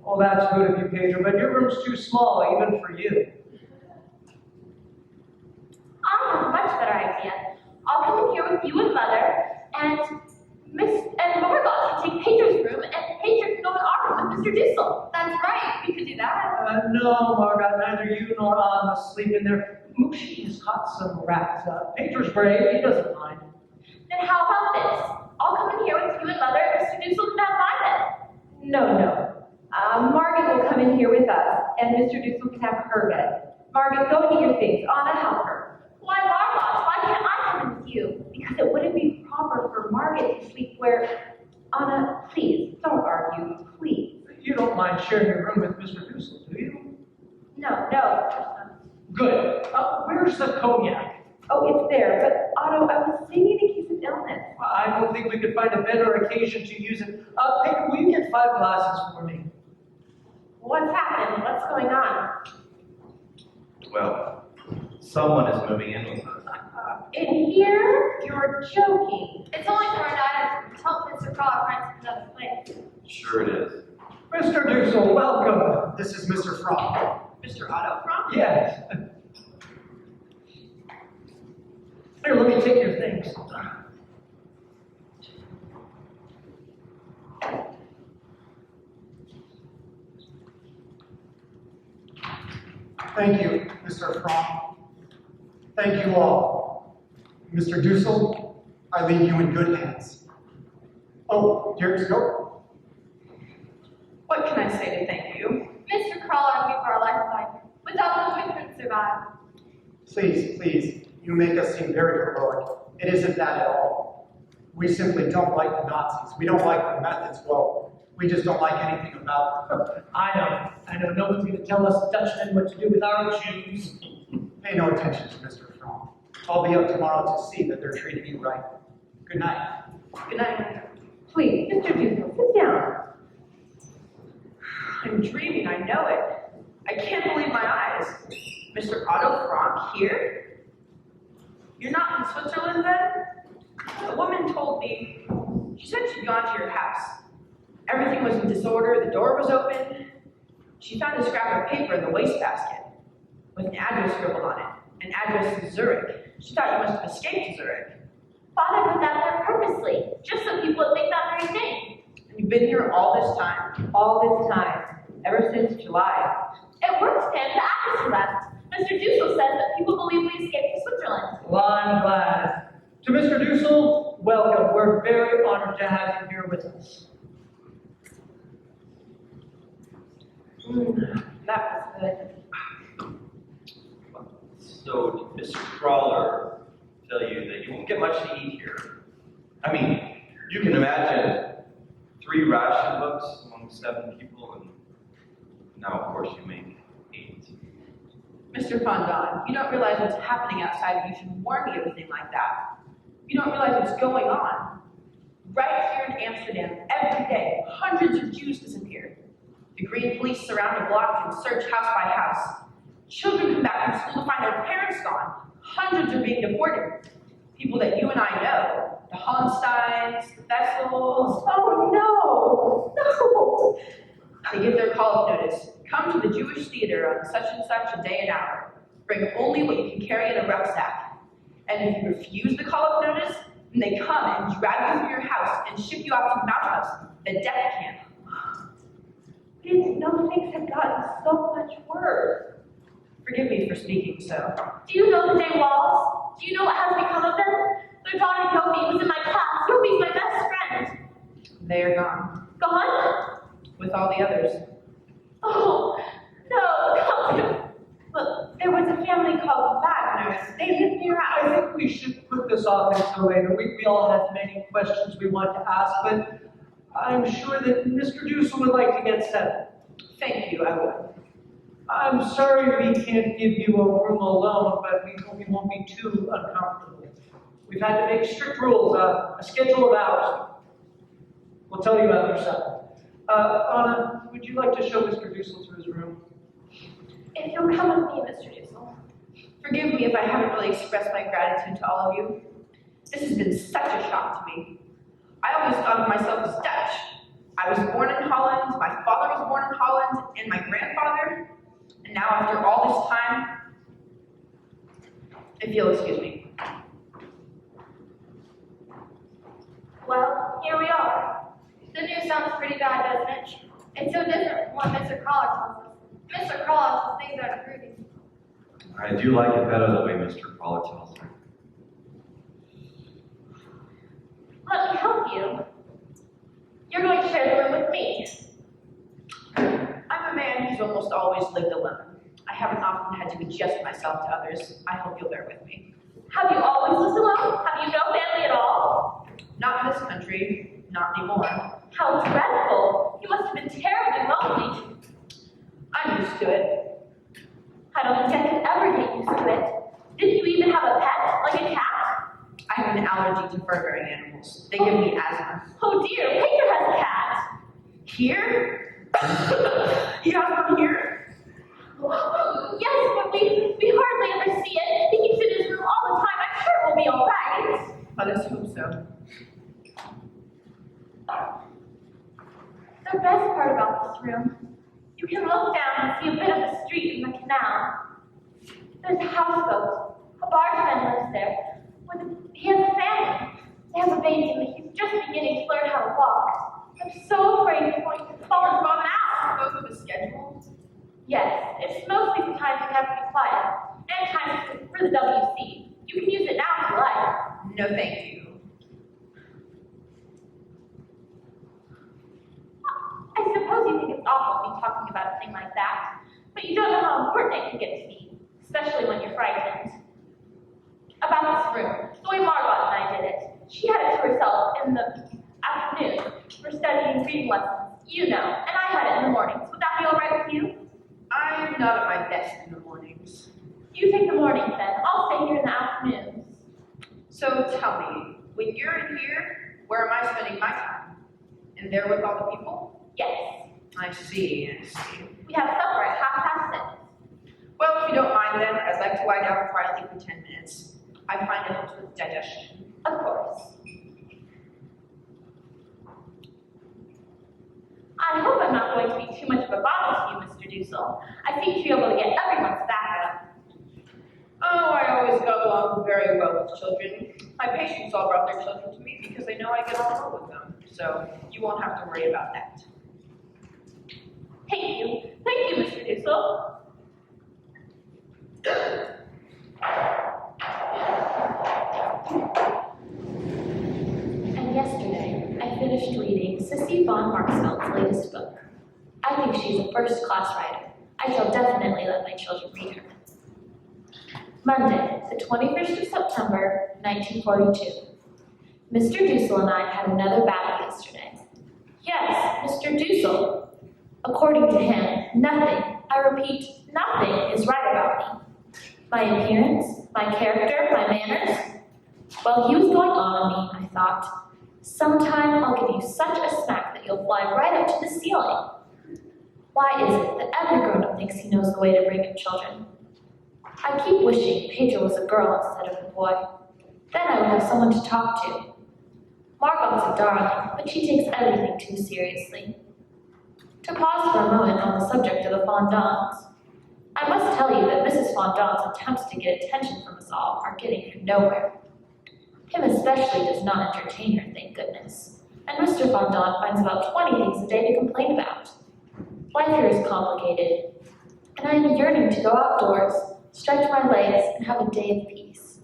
Oh, that's good of you, Pedro, but your room's too small, even for you.
I have a much better idea. I'll come in here with you and Mother, and Margot can take Pedro's room, and Pedro can go in our room with Mr. Dussel. That's right, we could do that.
No, Margot, neither you nor I must sleep in there. Moochie has caught some rats. Pedro's brave, he doesn't mind.
Then how about this? I'll come in here with you and Mother, and Mr. Dussel can have my bed.
No. Margaret will come in here with us, and Mr. Dussel can have her bed. Margaret, go and get your things. Anna, help her.
Why, Margot? Why can't I come in with you?
Because it wouldn't be proper for Margaret to sleep where... Anna, please, don't argue, please.
You don't mind sharing your room with Mr. Dussel, do you?
No.
Good. Where's the cognac?
Oh, it's there, but Otto, I was saving in case of illness.
I don't think we could find a better occasion to use it. Pedro, will you get 5 glasses for me?
What's happening? What's going on?
Well, someone is moving in with us.
In here? You're joking.
It's only for a night until Mr. Crawler finds another place.
Sure it is.
Mr. Dussel, welcome.
This is Mr. Frank.
Mr. Otto Frank?
Yes. Here, let me take your things.
Thank you, Mr. Frank. Thank you all. Mr. Dussel, I leave you in good hands. Oh, here's go.
What can I say to thank you?
Mr. Crawler gave our lifeline. Without him, we couldn't survive.
Please, you make us seem very heroic. It isn't that at all. We simply don't like the Nazis. We don't like their methods. Well, we just don't like anything about them.
I know. Nobody's going to tell us Dutchmen what to do with our Jews.
Pay no attention to Mr. Frank. I'll be up tomorrow to see that they're treating you right. Good night.
Good night.
Please, Mr. Dussel, sit down.
I'm dreaming, I know it. I can't believe my eyes. Mr. Otto Frank here? You're not in Switzerland then? A woman told me, she said she'd gone to your house. Everything was in disorder, the door was open. She found a scrap of paper in the wastebasket with an address scribbled on it. An address in Zurich. She thought you must have escaped to Zurich.
Father put that there purposely, just so people would think that very thing.
And you've been here all this time?
All this time, ever since July.
It works, Tim. The actress left. Mr. Dussel says that people believe we escaped to Switzerland.
Well, I'm glad. To Mr. Dussel, welcome. We're very honored to have you here with us.
That was good.
So, did Mr. Crawler tell you that you won't get much to eat here? I mean, you can imagine 3 ration books among 7 people, and now, of course, you make 8.
Mr. Fondon, you don't realize what's happening outside. You should warn me of a thing like that. You don't realize what's going on. Right here in Amsterdam, every day, hundreds of Jews disappear. The Green Police surround a block and search house by house. Children come back from school to find their parents gone. Hundreds are being deported. People that you and I know. The Hollensteins, the Vessels.
Oh, no.
They give their call-up notice. Come to the Jewish theater on such and such a day and hour. Bring only what you can carry in a rucksack. And if you refuse the call-up notice, then they come and drag you through your house and ship you off to Mount House, the death camp.
I didn't know things had gotten so much worse.
Forgive me for speaking so.
Do you know the day Walls? Do you know what has become of them? Their daughter Yobi was in my class. Yobi's my best friend.
They are gone,
Gone?
with all the others.
Oh, no. But there was a family called Wagners. They lived near
I
us.
think we should put this off until later. We all have many questions we want to ask, but I'm sure that Mr. Dussel would like to get settled.
Thank you, I would.
I'm sorry we can't give you a room alone, but we hope you won't be too uncomfortable. We've had to make strict rules, a schedule of hours. We'll tell you after supper. Anna, would you like to show Mr. Dussel to his room?
If you'll come with me, Mr. Dussel.
Forgive me if I haven't really expressed my gratitude to all of you. This has been such a shock to me. I always thought of myself as Dutch. I was born in Holland, my father was born in Holland, and my grandfather. And now after all this time, if you'll excuse me.
Well, here we are. The news sounds pretty bad, doesn't it? It's so different from what Mr. Crawler tells us. Mr. Crawler says things are improving.
I do like it better the way Mr. Crawler tells me.
Let me help you. You're going to share the room with me.
I'm a man who's almost always lived alone. I haven't often had to adjust myself to others. I hope you'll bear with me.
Have you always lived alone? Have you no family at all?
Not in this country, not anymore.
How dreadful. You must have been terribly lonely.
I'm used to it.
I don't think I could ever get used to it. Didn't you even have a pet, like a cat?
I have an allergy to fur-bearing animals. They give me asthma.
Oh dear, Victor has a cat.
Here? You have one here?
Yes, but we hardly ever see it. He keeps it in his room all the time. I'm sure it will be all right.
Let us hope so.
The best part about this room, you can look down and see a bit of the street and the canal. There's a houseboat. A bargeman lives there. He has a family. They have a baby and he's just beginning to learn how to walk. I'm so afraid he's going to fall and fall out.
Both of the schedules?
Yes, it's mostly the times we have to be quiet, and times for the WC. You can use it now if you like.
No, thank you.
I suppose you think it's awful me talking about a thing like that, but you don't know how important it can get to be, especially when you're frightened. About this room, the way Margot and I did it. She had it to herself in the afternoon for studying reading lessons, you know, and I had it in the mornings. Would that be all right with you?
I'm not at my best in the mornings.
You take the mornings then. I'll stay here in the afternoons.
So tell me, when you're in here, where am I spending my time? In there with all the people?
Yes.
I see, I see.
We have supper at 6:30.
Well, if you don't mind then, I'd like to lie down quietly for 10 minutes. I find it helps with digestion.
Of course. I hope I'm not going to be too much of a bother to you, Mr. Dussel. I seem to be able to get everyone's back up.
Oh, I always got along very well with children. My patients all brought their children to me because they know I get on well with them. So you won't have to worry about that.
Thank you. Thank you, Mr. Dussel.
And yesterday, I finished reading Sissy von Marksfeld's latest book. I think she's a first-class writer. I shall definitely let my children read her. Monday, the 21st of September, 1942. Mr. Dussel and I had another battle yesterday. Yes, Mr. Dussel. According to him, nothing, I repeat, nothing is right about me. My appearance, my character, my manners. While he was going on me, I thought, sometime I'll give you such a smack that you'll fly right up to the ceiling. Why is it that every grown-up thinks he knows the way to bring up children? I keep wishing Pedro was a girl instead of a boy. Then I would have someone to talk to. Margot's a darling, but she takes everything too seriously. To pause for a moment on the subject of the Fondants, I must tell you that Mrs. Fondant's attempts to get attention from us all are getting her nowhere. Him especially does not entertain her, thank goodness, and Mr. Fondant finds about 20 things a day to complain about. Life here is complicated, and I am yearning to go outdoors, stretch my legs, and have a day of peace.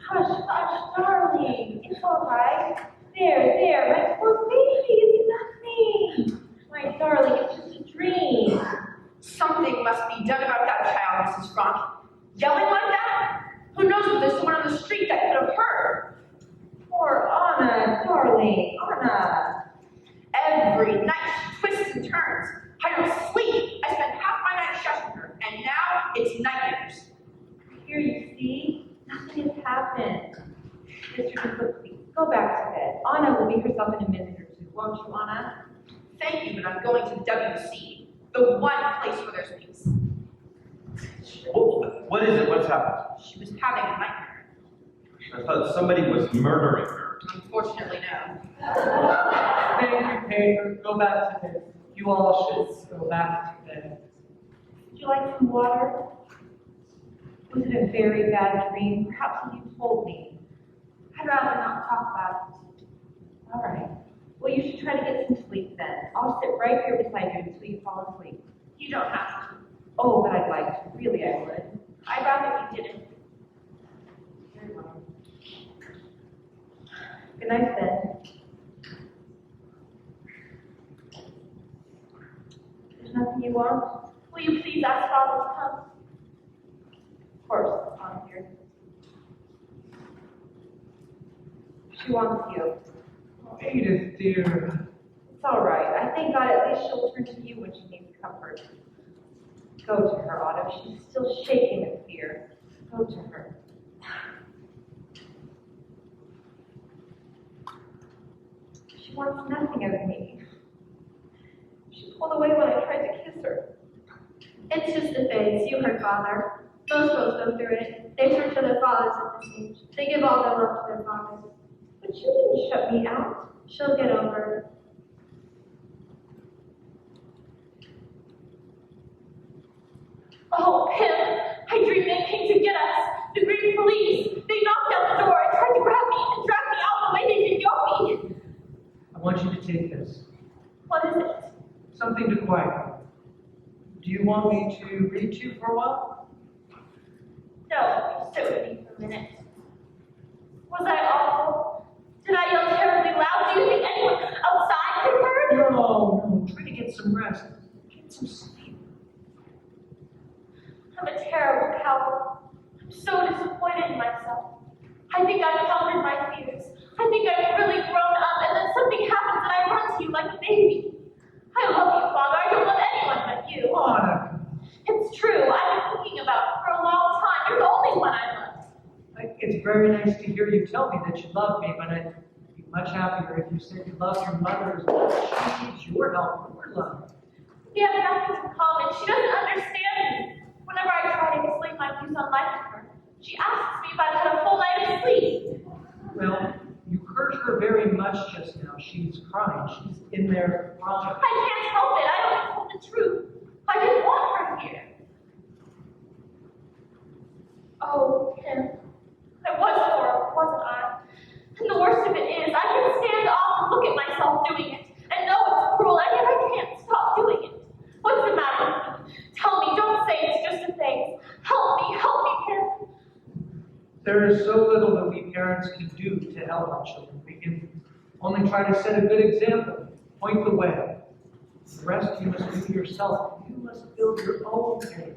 Hush, hush, darling. It's all right. There, my poor baby. It's nothing. My darling, it's just a dream.
Something must be done about that child, Mrs. Frank. Yelling like that? Who knows if there's someone on the street that could have heard?
Poor Anna, darling. Anna.
Every night she twists and turns. I don't sleep. I spend half my night shushing her, and now it's nightmares.
Here you see, nothing has happened. Mr. Dufour, please, go back to bed. Anna will be herself in a minute or two, won't you, Anna?
Thank you, but I'm going to WC, the one place where there's peace.
What is it? What's happened?
She was having a nightmare.
I thought somebody was murdering her.
Unfortunately, no.
Thank you, Paper. Go back to bed. You all should go back to bed.
Would you like some water? Was it a very bad dream? Perhaps you told me.
I'd rather not talk about it.
All right. Well, you should try to get some sleep then. I'll sit right here beside you until you fall asleep.
You don't have to.
Oh, but I'd like to. Really, I would.
I'd rather you didn't.
Very well. Good night, then. There's nothing you want?
Will you please ask Father to come?
Of course, I'm here. She wants you.
Oh, Edith, dear.
It's all right. I thank God at least she'll turn to you when she needs comfort. Go to her, Otto. She's still shaking with fear. Go to her. She wants nothing of me. She pulled away when I tried to kiss her.
It's just a phase. You heard Father. Most girls go through it. They turn to their fathers at this age. They give all their love to their fathers.
But you didn't shut me out.
She'll get over it. Oh, Pim! I dreamed they came to get us. The Green Police. They knocked down the door and tried to grab me and drag me out the way they did Yogi.
I want you to take this.
What is it?
Something to quiet you. Do you want me to read to you for a while?
No, sit with me for a minute. Was I awful? Did I yell terribly loud? Do you think anyone outside could have heard?
No. Try to get some rest. Get some sleep.
I'm a terrible coward. I'm so disappointed in myself. I think I've conquered my fears. I think I've really grown up, and then something happens and I run to you like a baby. I love you, Father. I don't love anyone but you.
Anna.
It's true. I've been thinking about you for a long time. You're the only one I love.
It's very nice to hear you tell me that you love me, but I'd be much happier if you said you love your mother as much. She needs your help, your love.
We have nothing in common. She doesn't understand me. Whenever I try to explain my views on life to her, she asks me if I've had a full night of sleep.
Well, you hurt her very much just now. She's crying. She's in there crying.
I can't help it. I only told the truth. I didn't want her here. Oh, Kim. I was horrible, wasn't I? And the worst of it is, I can stand off and look at myself doing it, and know it's cruel, and yet I can't stop doing it. What's the matter with me? Tell me, don't say it's just a phase. Help me, Kim.
There is so little that we parents can do to help our children. We can only try to set a good example, point the way. The rest you must do yourself. You must build build your own pain.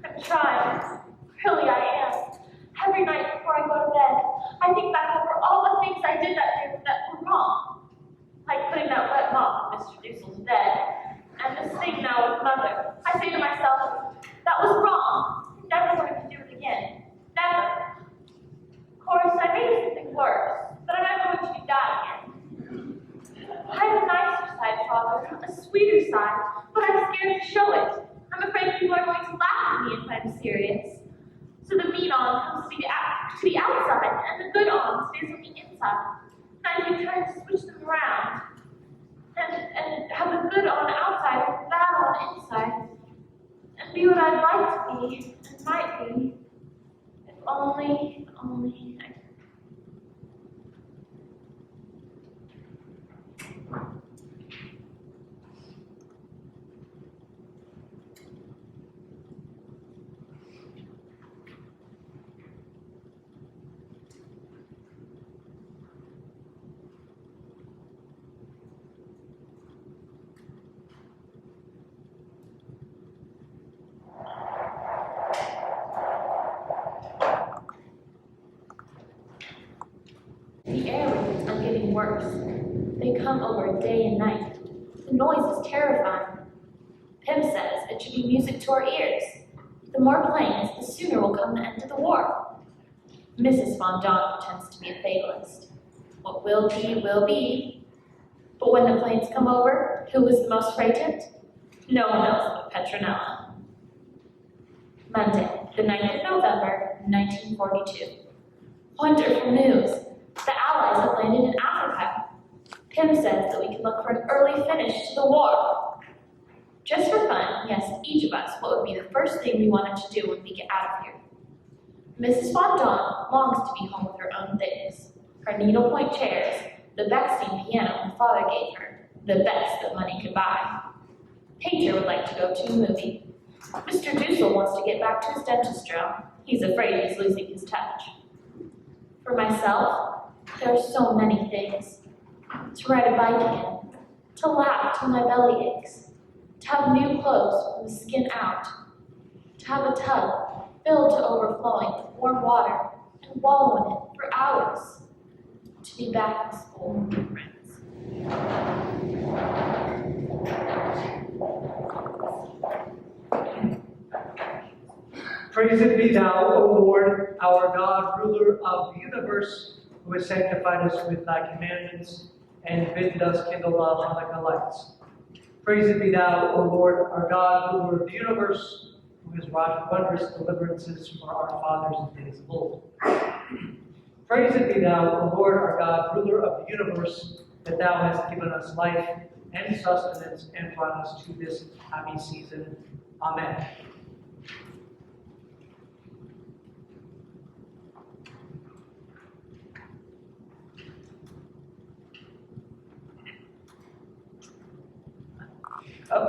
I'm trying. Really, I am. Every night before I go to bed, I think back over all the things I did that day that were wrong. Like putting that wet mop on Mr. Deucel's bed, and this thing now with Mother. I say to myself, that was wrong. I'm never going to do it again. Never. Of course, I may do something worse, but I'm never going to do that again. I have a nicer side, Father, a sweeter side, but I'm scared to show it. I'm afraid people are going to laugh at me if I'm serious. So the mean on comes to the outside, and the good on stays on the inside. And I keep trying to switch them around, and have the good on outside and the bad on inside, and be what I'd like to be, and might be, if only I could.
The air raids are getting worse. They come over day and night. The noise is terrifying. Pym says it should be music to our ears. The more planes, the sooner will come the end of the war. Mrs. Fondant pretends to be a fatalist. What will be, will be. But when the planes come over, who is the most frightened? No one knows but Petronella. Monday, the 9th of November, 1942. Wonderful news! The Allies have landed in Africa. Pym says that we can look for an early finish to the war. Just for fun, he asked each of us what would be the first thing we wanted to do when we get out of here. Mrs. Fondant longs to be home with her own things. Her needlepoint chairs, the Bechstein piano her father gave her, the best that money could buy. Painter would like to go to a movie. Mr. Dussel wants to get back to his dentist job. He's afraid he's losing his touch. For myself, there are so many things. To ride a bike again, to laugh till my belly aches, to have new clothes from the skin out, to have a tub filled to overflowing with warm water and wallow in it for hours, to be back in school with my friends.
Praised be thou, O Lord, our God, ruler of the universe, who has sanctified us with thy commandments and bidden us kindle the Hanukkah lights. Praised be thou, O Lord, our God, ruler of the universe, who has wrought wondrous deliverances for our fathers in days of old. Praised be thou, O Lord, our God, ruler of the universe, that thou hast given us life and sustenance and brought us to this happy season. Amen.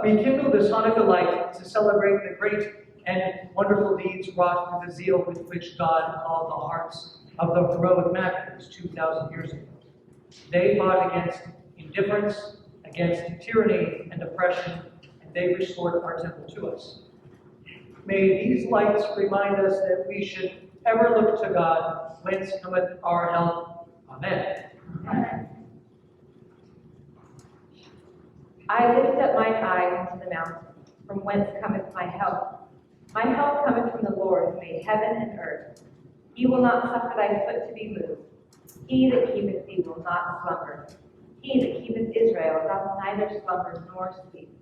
We kindle this Hanukkah light to celebrate the great and wonderful deeds wrought through the zeal with which God called the hearts of the heroic Maccabees 2,000 years ago. They fought against indifference, against tyranny and oppression, and they restored our temple to us. May these lights remind us that we should ever look to God, whence cometh our help. Amen.
Amen. I lift up mine eyes unto the mountain, from whence cometh my help. My help cometh from the Lord, who made heaven and earth. He will not suffer thy foot to be moved. He that keepeth thee will not slumber. He that keepeth Israel doth neither slumber nor sleep.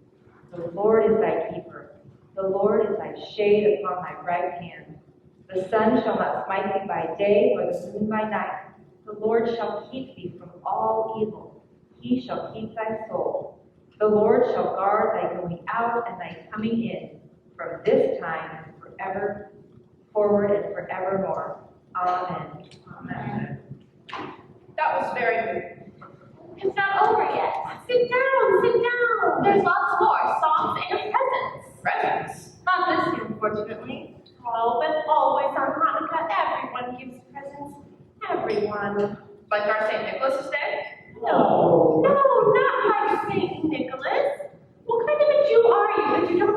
The Lord is thy keeper. The Lord is thy shade upon thy right hand. The sun shall not smite thee by day, or the moon by night. The Lord shall keep thee from all evil. He shall keep thy soul. The Lord shall guard thy going out and thy coming in, from this time and forever, forward and forevermore. Amen.
Amen. That was very good.
It's not over yet. Sit down, sit down. There's lots more songs and presents.
Presents?
Not this year, unfortunately. Oh, but always on Hanukkah, everyone gives presents. Everyone.
Like our St. Nicholas's Day?
No, not like St. Nicholas. What kind of a Jew are you that you don't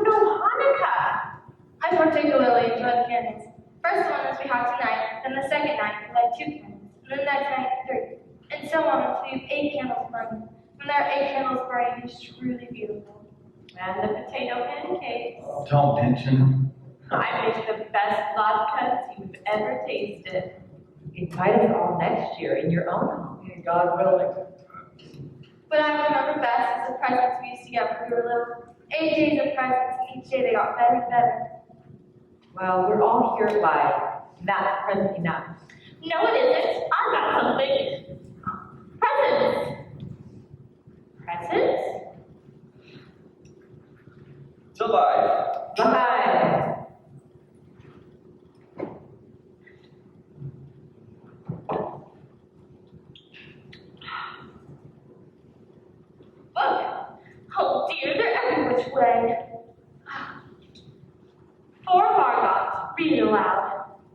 I particularly enjoy the candles. First one as we have tonight, then the second night we light 2 candles, and then the next night 3, and so on until you have 8 candles burning. When there are 8 candles burning, it's truly beautiful.
And the potato pancakes.
Don't mention.
I make the best latkes you've ever tasted.
Invite us all next year in your own home. God willing.
What I remember best is the presents we used to get when we were little. 8 days of presents, and each day they got better and better.
Well, we're all here by that's present enough.
No, it isn't. I got something. Presents. Presents?
To life.
Bye.
Look. Oh dear, they're every which way. For Margot, read it aloud.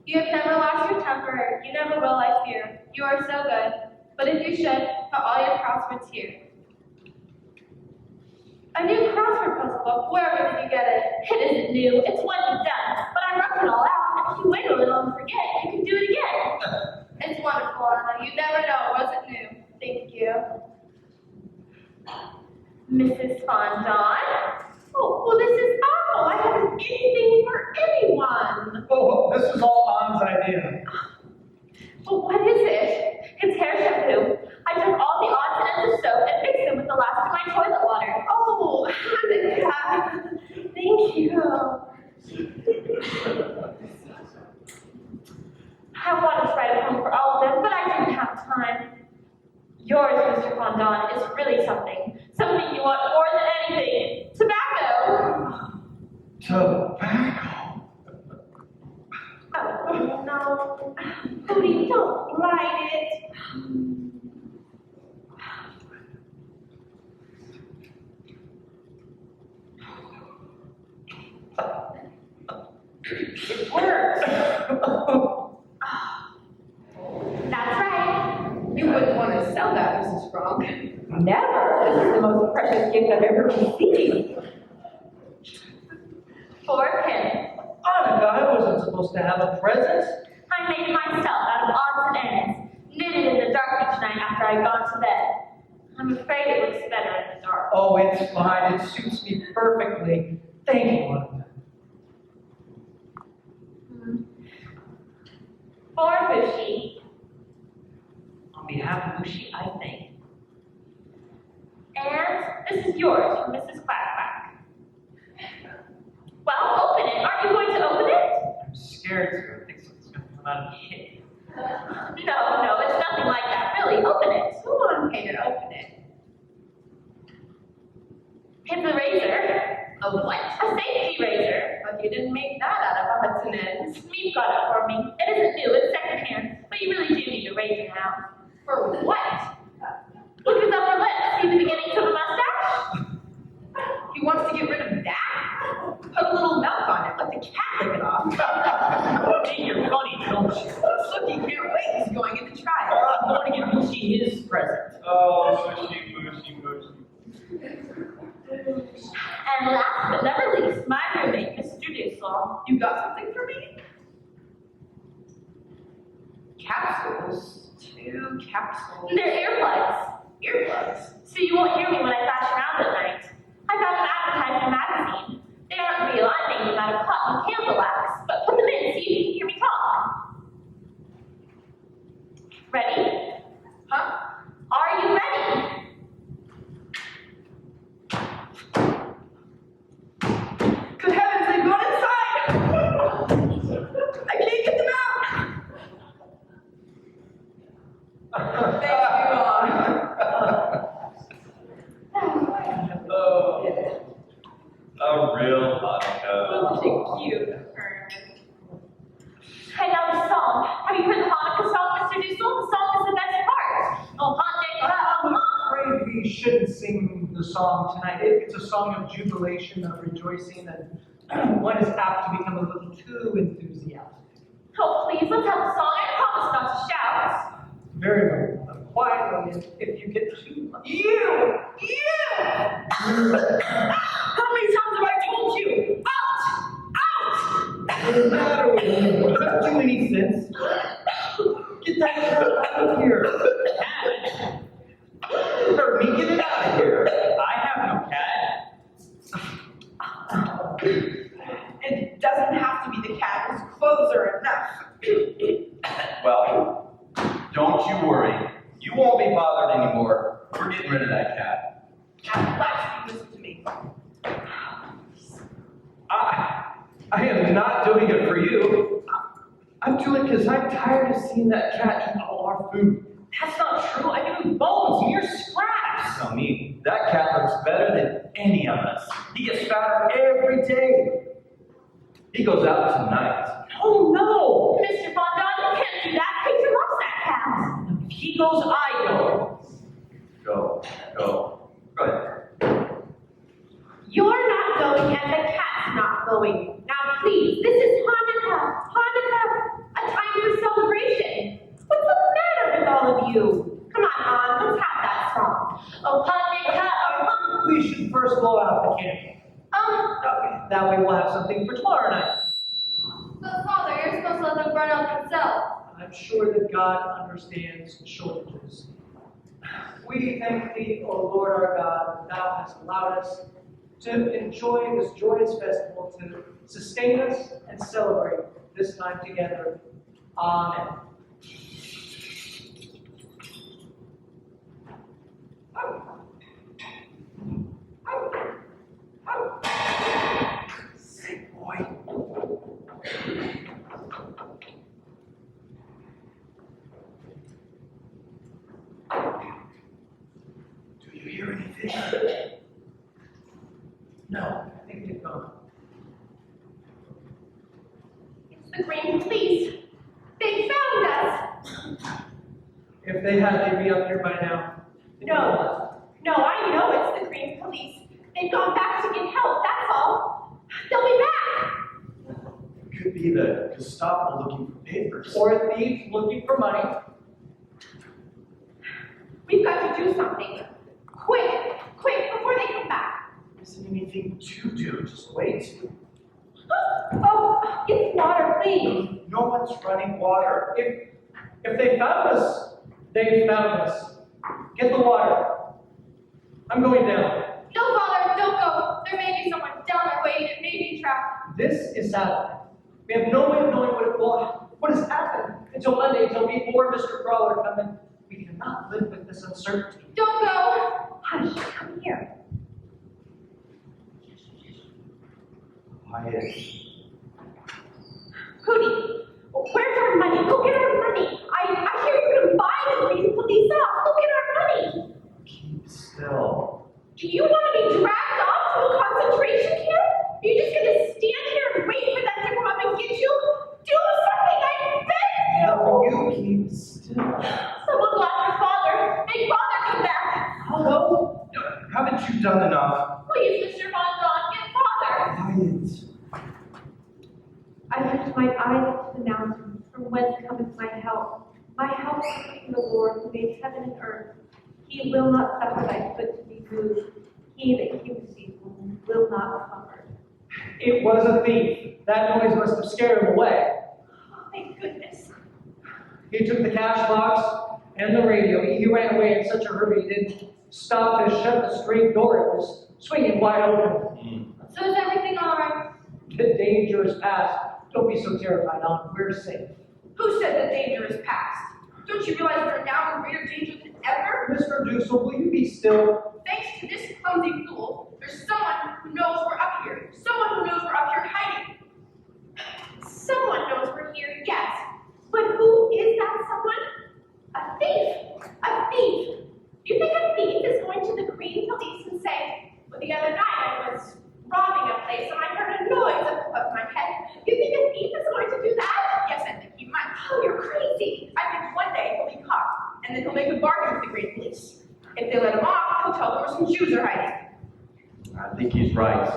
You have never lost your temper. You never will, I fear. You are so good. But if you should, put all your crosswords here. A new crossword puzzle book. Wherever did you get it? It isn't new. It's one you've done. But I wrote it all out. If you wait a little and forget, you can do it again. It's wonderful, Anna. You never know. Was it new? Thank you. Mrs. Fondon? Oh, well, this is awful. I haven't anything for anyone.
Oh, this is all Anne's idea.
Well, what is it? It's hair shampoo. I took all the odds and ends of soap and mixed them with the last of my toilet water. Oh, Hanukkah. Thank you. I wanted to write a poem for all of them, but I didn't have time. Yours, Mr. Fondon, is really something. Something you want more than anything. Tobacco.
Tobacco?
Oh, no. Cody, don't light it.
It works.
That's right.
You wouldn't want to sell that, Mrs. Frank.
Never. This is the most precious gift I've ever received.
4 pins.
Annika, I wasn't supposed to have a present.
I made it myself out of odds and ends. Knitted in the dark each night after I'd gone to bed. I'm afraid it looks better in the dark.
Oh, it's fine. It suits me perfectly. Thank you, Annika.
4 Bushi.
On behalf of Bushi, I thank.
And this is yours from Mrs. Quack Quack. Well, open it. Aren't you going to open it?
I'm scared to. I think something's going to come out of the cake.
No, it's nothing like that. Really, open it.
Go on, Peter, open it.
It's a razor.
A what?
A safety razor.
But you didn't make that out of odds and ends.
Meep got it for me. It isn't new, it's secondhand. But you really do need a razor now.
For what?
Look at his upper lip. See the beginnings of a mustache?
He wants to get rid of that? Put a little milk on it, let the cat lick it off.
Hey, you're funny, don't you?
Look, he can't wait, he's going in to try it.
I'm going to give Bushi his present.
Oh, mushy, mushy, mushy.
And last but never least, my roommate, Mr. Dussel.
You got something for me? Capsules? 2 capsules.
They're earplugs.
Earplugs?
So you won't hear me when I flash around at night. I found an advertising magazine. They aren't real, I made them out of cotton candle wax, but put them in so you can hear me talk. Ready?
Huh?
Are you ready?
Good heavens, they've gone inside! I can't get them out! Thank you,
A real Hanukkah.
cute.
And now the song. Have you heard the Hanukkah song, Mr. Dussel? The song is the best part. Oh,
I'm
Hanukkah.
afraid we shouldn't sing the song tonight. It's a song of jubilation, of rejoicing, and one is apt to become a little too enthusiastic.
Oh, please, let's have the song. I promise not to shout.
Very well. Quietly, if you get too much.
You! How many times have I told you? Out! Out!
the matter with you? Does that do any sense? Get that cat out of here. Cat? You heard me, get it out of here. I have no cat.
It doesn't have to be the cat, his clothes are enough.
Well, don't you worry. You won't be bothered anymore. We're getting rid of that cat.
At last, you listen to me.
I am not doing it for you. I'm doing it because I'm tired of seeing that cat eat all our food.
That's not true. I give him bones, mere scraps.
Tell me, that cat looks better than any of us. He gets fatter every day. He goes out tonight.
Oh no!
Mr. Fondant, you can't do that. Peter loves that cat.
If he goes, I go.
Go. Go ahead.
You're not going and the cat's not going. Now please, this is Hanukkah. Hanukkah, a time for celebration. What's the matter with all of you? Come on, Han, let's have that song. Oh, Hanukkah, oh,
We should first blow out the candle. That way we'll have something for tomorrow night.
But Father, you're supposed to let them burn out themselves.
I'm sure that God understands shortages. We thank thee, O Lord our God, that thou hast allowed us to enjoy this joyous festival, to sustain us and celebrate this time together. Amen.
Sick boy. Do you hear anything?
No, I think they've gone.
it's the Green Police. They found us.
If they had, they'd be up here by now.
No, I know it's the Green Police. They've gone back to get help, that's all. They'll be back.
It could be the Gestapo looking for papers.
Or a thief looking for money.
We've got to do something. Quick, before they come back.
There isn't anything to do. Just wait.
Oh, it's water, please.
No one's running water.
If they found us, they found us. Get the water. I'm going down.
No, Father, don't go. There may be someone down our way and may be trapped.
This is Saturday. We have no way of knowing what has happened until Monday, until before Mr. Crawler come in. We cannot live with this uncertainty.
Don't go.
Hush, come here.
Quiet.
Hootie, where's our money? Go get our money. I hear you can buy the Green Police off. Go get our money.
Keep still.
Do you want to be dragged off to a concentration camp? Are you just going to stand here and wait for them to come up and get you? Do something, I beg you!
No, you keep still.
Someone block your father. Make father come back.
Hello?
Haven't you done enough?
Please, Mr. Fondant, get father.
Quiet.
I lift my eyes up to the mountains, from whence cometh my help. My help comes from the Lord who made heaven and earth. He will not suffer thy foot to be moved. He that keeps thee will not slumber.
It was a thief. That noise must have scared him away.
Oh, thank goodness.
He took the cash box and the radio. He ran away in such a hurry he didn't stop to shut the screen door. It was swinging wide open.
So is everything all right?
The danger is past. Don't be so terrified, Aunt. We're safe.
Who said the danger is past? Don't you realize we're now in greater danger than ever?
Mr. Dussel, will you be still?
Thanks to this clumsy fool, there's someone who knows we're up here. Someone who knows we're up here hiding.
Someone knows we're here, yes. But who is that someone? A thief. A thief. Do you think a thief is going to the Green Police and say, well, the other night I was robbing a place and I heard a noise above my head. You think a thief is going to do that?
Yes, I think he might.
Oh, you're crazy.
I think one day he'll be caught, and then he'll make a bargain with the Green Police. If they let him off, he'll tell them where some Jews are hiding.
I think he's right.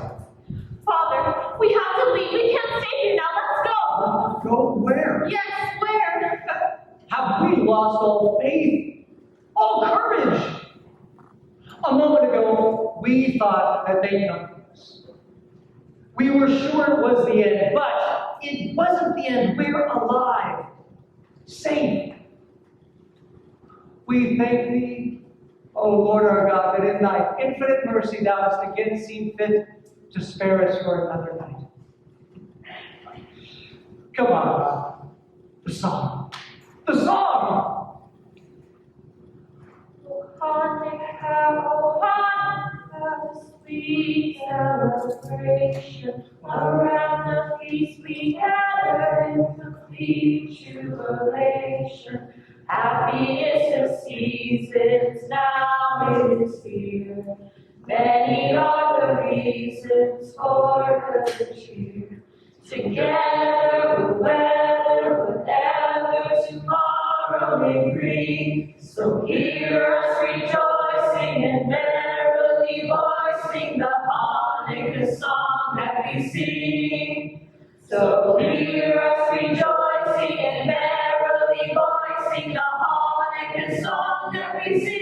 Father, we have to leave. We can't stay here now. Let's go.
Go where?
Yes, where?
Have we lost all faith? All courage? A moment ago, we thought that they'd come for us. We were sure it was the end, but it wasn't the end. We're alive, safe. We thank thee, O Lord our God, that in thy infinite mercy thou hast again seen fit to spare us for another night. Come on, the song. The song!
Hanukkah, sweet celebration, around the feast we gather in complete jubilation. Happiest of seasons, now it is here. Many are the reasons for good cheer. Together with weather, whatever tomorrow may bring. So hear us rejoicing and merrily voicing the Hanukkah song that we sing. So hear us rejoicing and merrily voicing the Hanukkah song that we sing.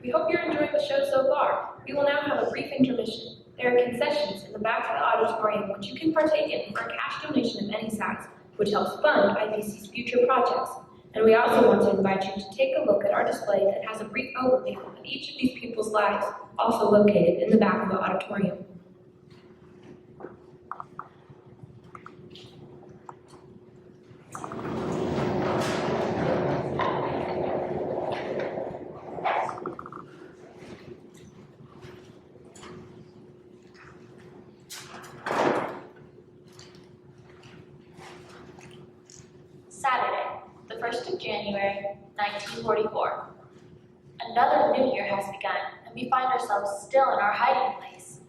We hope you're enjoying the show so far. We will now have a brief intermission. There are concessions in the back of the auditorium which you can partake in for a cash donation of any size, which helps fund IPC's future projects. And we also want to invite you to take a look at our display that has a brief overview of each of these people's lives, also located in the back of the auditorium.
Saturday, the 1st of January, 1944. Another new year has begun, and we find ourselves still in our hiding place.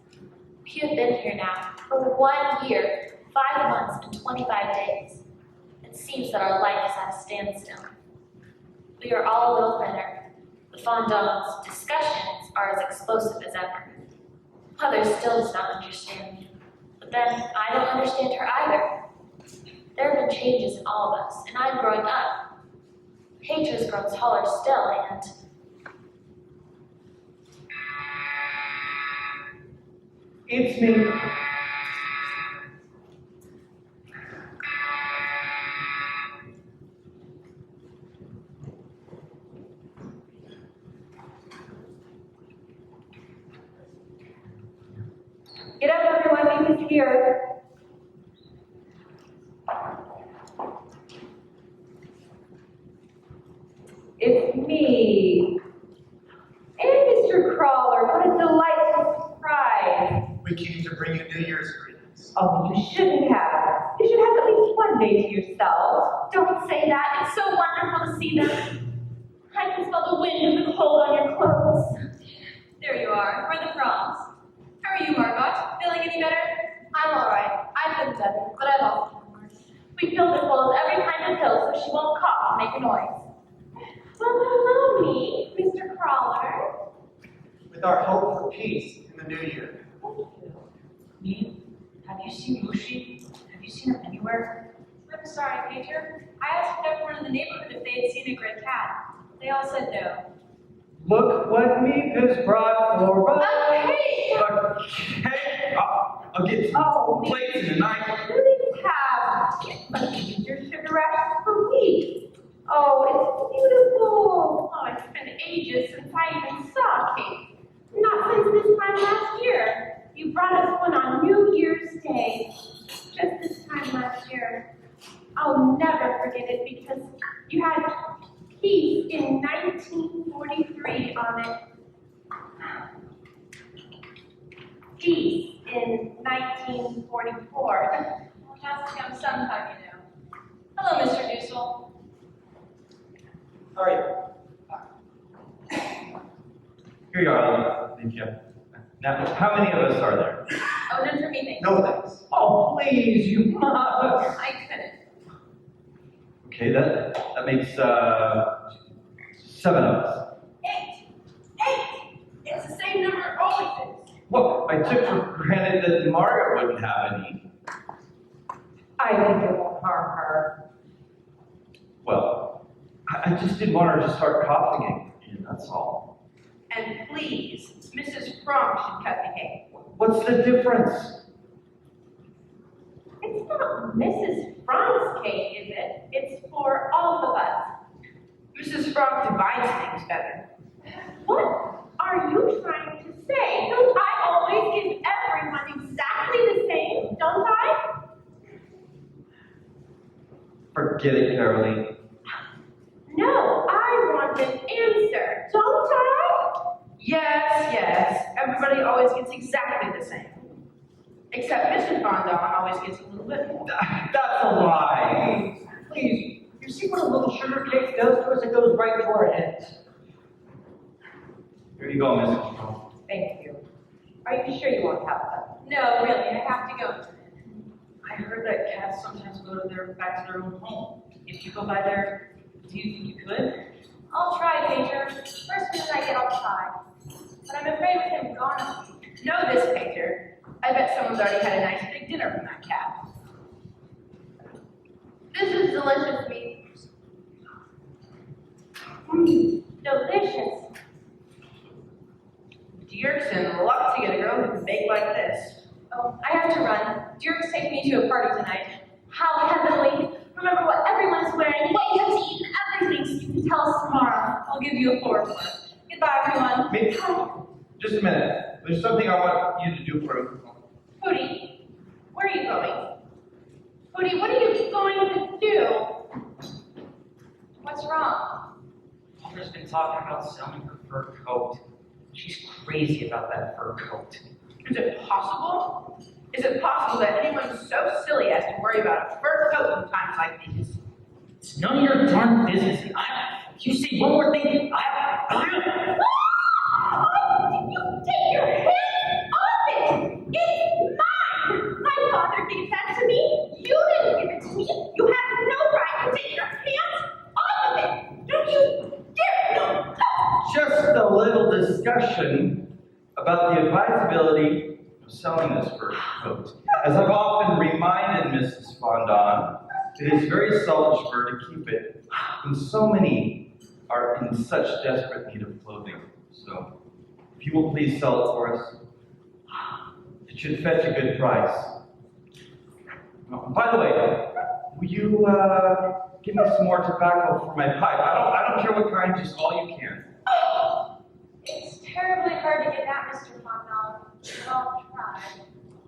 We have been here now for 1 year, 5 months, and 25 days. It seems that our life is at a standstill. We are all a little thinner. The fondants' discussions are as explosive as ever. Mother still does not understand me, but then I don't understand her either. There have been changes in all of us, and I'm growing up. Paige has grown taller still, and
It's me.
Get up, everyone, Mika's here. It's me. And Mr. Crawler, what a delightful surprise.
We came to bring you New Year's greetings.
Oh, you shouldn't have. You should have at least one day to yourself.
Don't say that. It's so wonderful to see them. I can smell the wind and the cold on your clothes. There you are. We're the Franks. How are you, Margot? Feeling any better? I'm all right. I've been better, but I lost my We filled her full of every kind of pill so she won't cough and make a noise. Well, hello, me, Mr. Crawler.
With our hope for peace in the new year.
Me? Have you seen Lucy? Have you seen her anywhere?
I'm sorry, Major. I asked everyone in the neighborhood if they had seen a gray cat. They all said no.
Look what Meep has brought for us.
Hey!
Okay, I'll get some plates and a knife.
Please have. It must be your sugar rush for weeks. Oh, it's beautiful.
Oh, it's been ages since I even saw Kate. Not since this time last year. You brought us one on New Year's Day. Just this time last year. I'll never forget it because you had peace in 1943 on it. Peace in 1944. It has to come sometime, you know. Hello, Mr. Newsel.
How are you?
Here you are, thank you. Now, how many of us are there?
Oh, none for me, thank you.
No thanks.
Oh, please, you must.
I couldn't.
Okay, that makes 7 of us.
8. 8! It's the same number it always is.
Well, I took for granted that Margaret wouldn't have any.
I think it won't harm her.
Well, I just didn't want her to start coughing again, that's all.
And please, Mrs. Frank should cut the cake.
What's the difference?
It's not Mrs. Frank's cake, is it? It's for all of us.
Mrs. Frank divides things better.
What are you trying to say? Don't I always give everyone exactly the same, don't I?
Forget it, Caroline.
No, I want an answer, don't I?
Yes. Everybody always gets exactly the same. Except Mr. Fondon always gets a little bit more.
That's a lie.
Please, you see what a little sugar cake does to us? It goes right to our heads.
Here you go, Mrs. Frank.
Thank you. Are you sure you won't have some?
No, really, I have to go. I heard that cats sometimes go back to their own home. If you go by there, do you think you could?
I'll try, Pager. First minute I get, I'll try. But I'm afraid with him gone.
Know this, Pager. I bet someone's already had a nice big dinner from that cat.
This is delicious meat. Delicious.
Dirk's in luck to get a girl who can bake like this.
Oh, I have to run. Dirk's taking me to a party tonight.
How heavenly. Remember what everyone's wearing, what you have to eat, and everything so you can tell us tomorrow.
I'll give you a 4 for it. Goodbye, everyone.
Me? Just a minute. There's something I want you to do for me.
Hootie, where are you going? Hootie, what are you going to do?
What's wrong?
Mother's been talking about selling her fur coat. She's crazy about that fur coat.
Is it possible? Is it possible that anyone's so silly as to worry about a fur coat in times like these?
It's none of your darn business. And if you say one more thing,
You take your hands off it! It's mine! My father gave that to me. You didn't give it to me. You have no right to take your hands off of it. Don't you dare! No!
Just a little discussion about the advisability of selling this fur coat. As I've often reminded Mrs. Fondon, it is very selfish for her to keep it when so many are in such desperate need of clothing. So, if you will please sell it for us, it should fetch a good price. Oh, by the way, will you give me some more tobacco for my pipe? I don't care what kind, just all you can.
It's terribly hard to get that, Mr. Fondon. I'll try.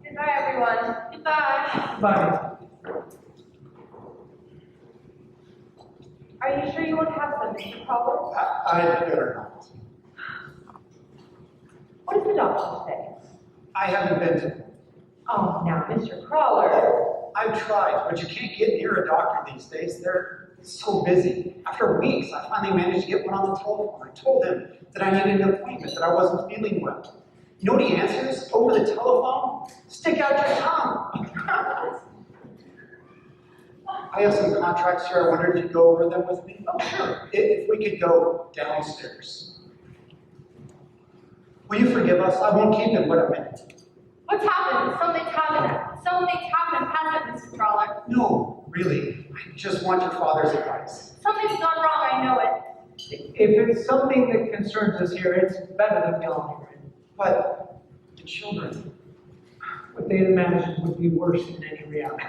Goodbye, everyone. Goodbye.
Bye.
Are you sure you won't have some, Mr. Crawler?
I'd better not.
What does the doctor say?
I haven't been to.
Oh, now, Mr. Crawler.
I've tried, but you can't get near a doctor these days. They're so busy. After weeks, I finally managed to get one on the telephone. I told him that I needed an appointment, that I wasn't feeling well. You know what he answers over the telephone? Stick out your tongue. I have some contracts here. I wondered if you'd go over them with me. Oh, sure. If we could go downstairs. Will you forgive us? I won't keep it but a minute.
What's happened? Something's happened. Something's happened, hasn't it, Mrs. Crawler?
No, really. I just want your father's advice.
Something's gone wrong, I know it.
If it's something that concerns us here, it's better than beyond here.
But the children,
What they imagine would be worse than any reality.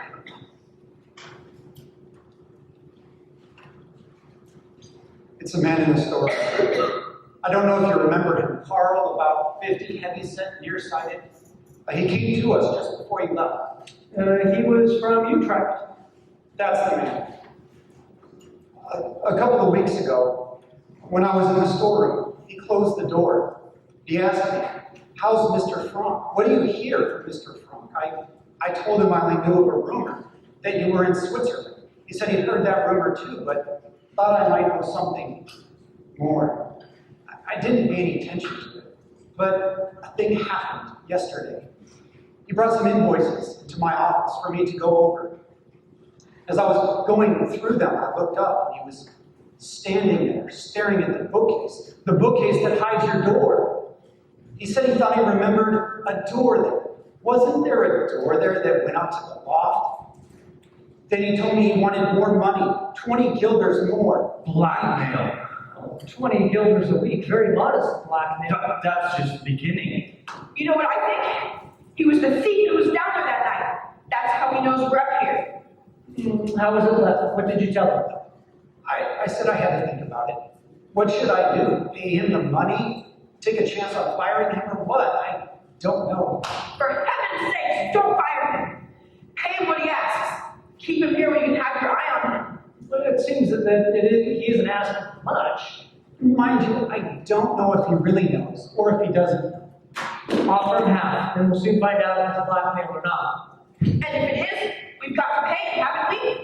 it's a man in the story. I don't know if you remember him, Carl, about 50, heavy-set, nearsighted. He came to us just before he left.
He was from Utrecht.
That's the man. A couple of weeks ago, when I was in the storeroom, he closed the door. He asked me, "How's Mr. Frank? What do you hear from Mr. Frank?" I told him I only knew of a rumor that you were in Switzerland. He said he'd heard that rumor too, but thought I might know something more. I didn't pay any attention to it, but a thing happened yesterday. He brought some invoices into my office for me to go over. As I was going through them, I looked up and he was standing there, staring at the bookcase that hides your door. He said he thought he remembered a door there. Wasn't there a door there that went up to the loft? Then he told me he wanted more money, 20 guilders more.
Blackmail.
20 guilders a week, very modest blackmail.
That's just the beginning.
You know what I think? He was the thief who was down there that night. That's how he knows we're up here.
How was it left? What did you tell him?
I said I had to think about it. What should I do? Pay him the money? Take a chance on firing him or what? I don't know.
For heaven's sake, don't fire him. Pay him what he asks. Keep him here where you can have your eye on him.
Well, it seems that he isn't asking for much.
Mind you, I don't know if he really knows or if he doesn't know.
Offer him half, then we'll soon find out if it's blackmail or not.
And if it is, we've got to pay him, haven't we?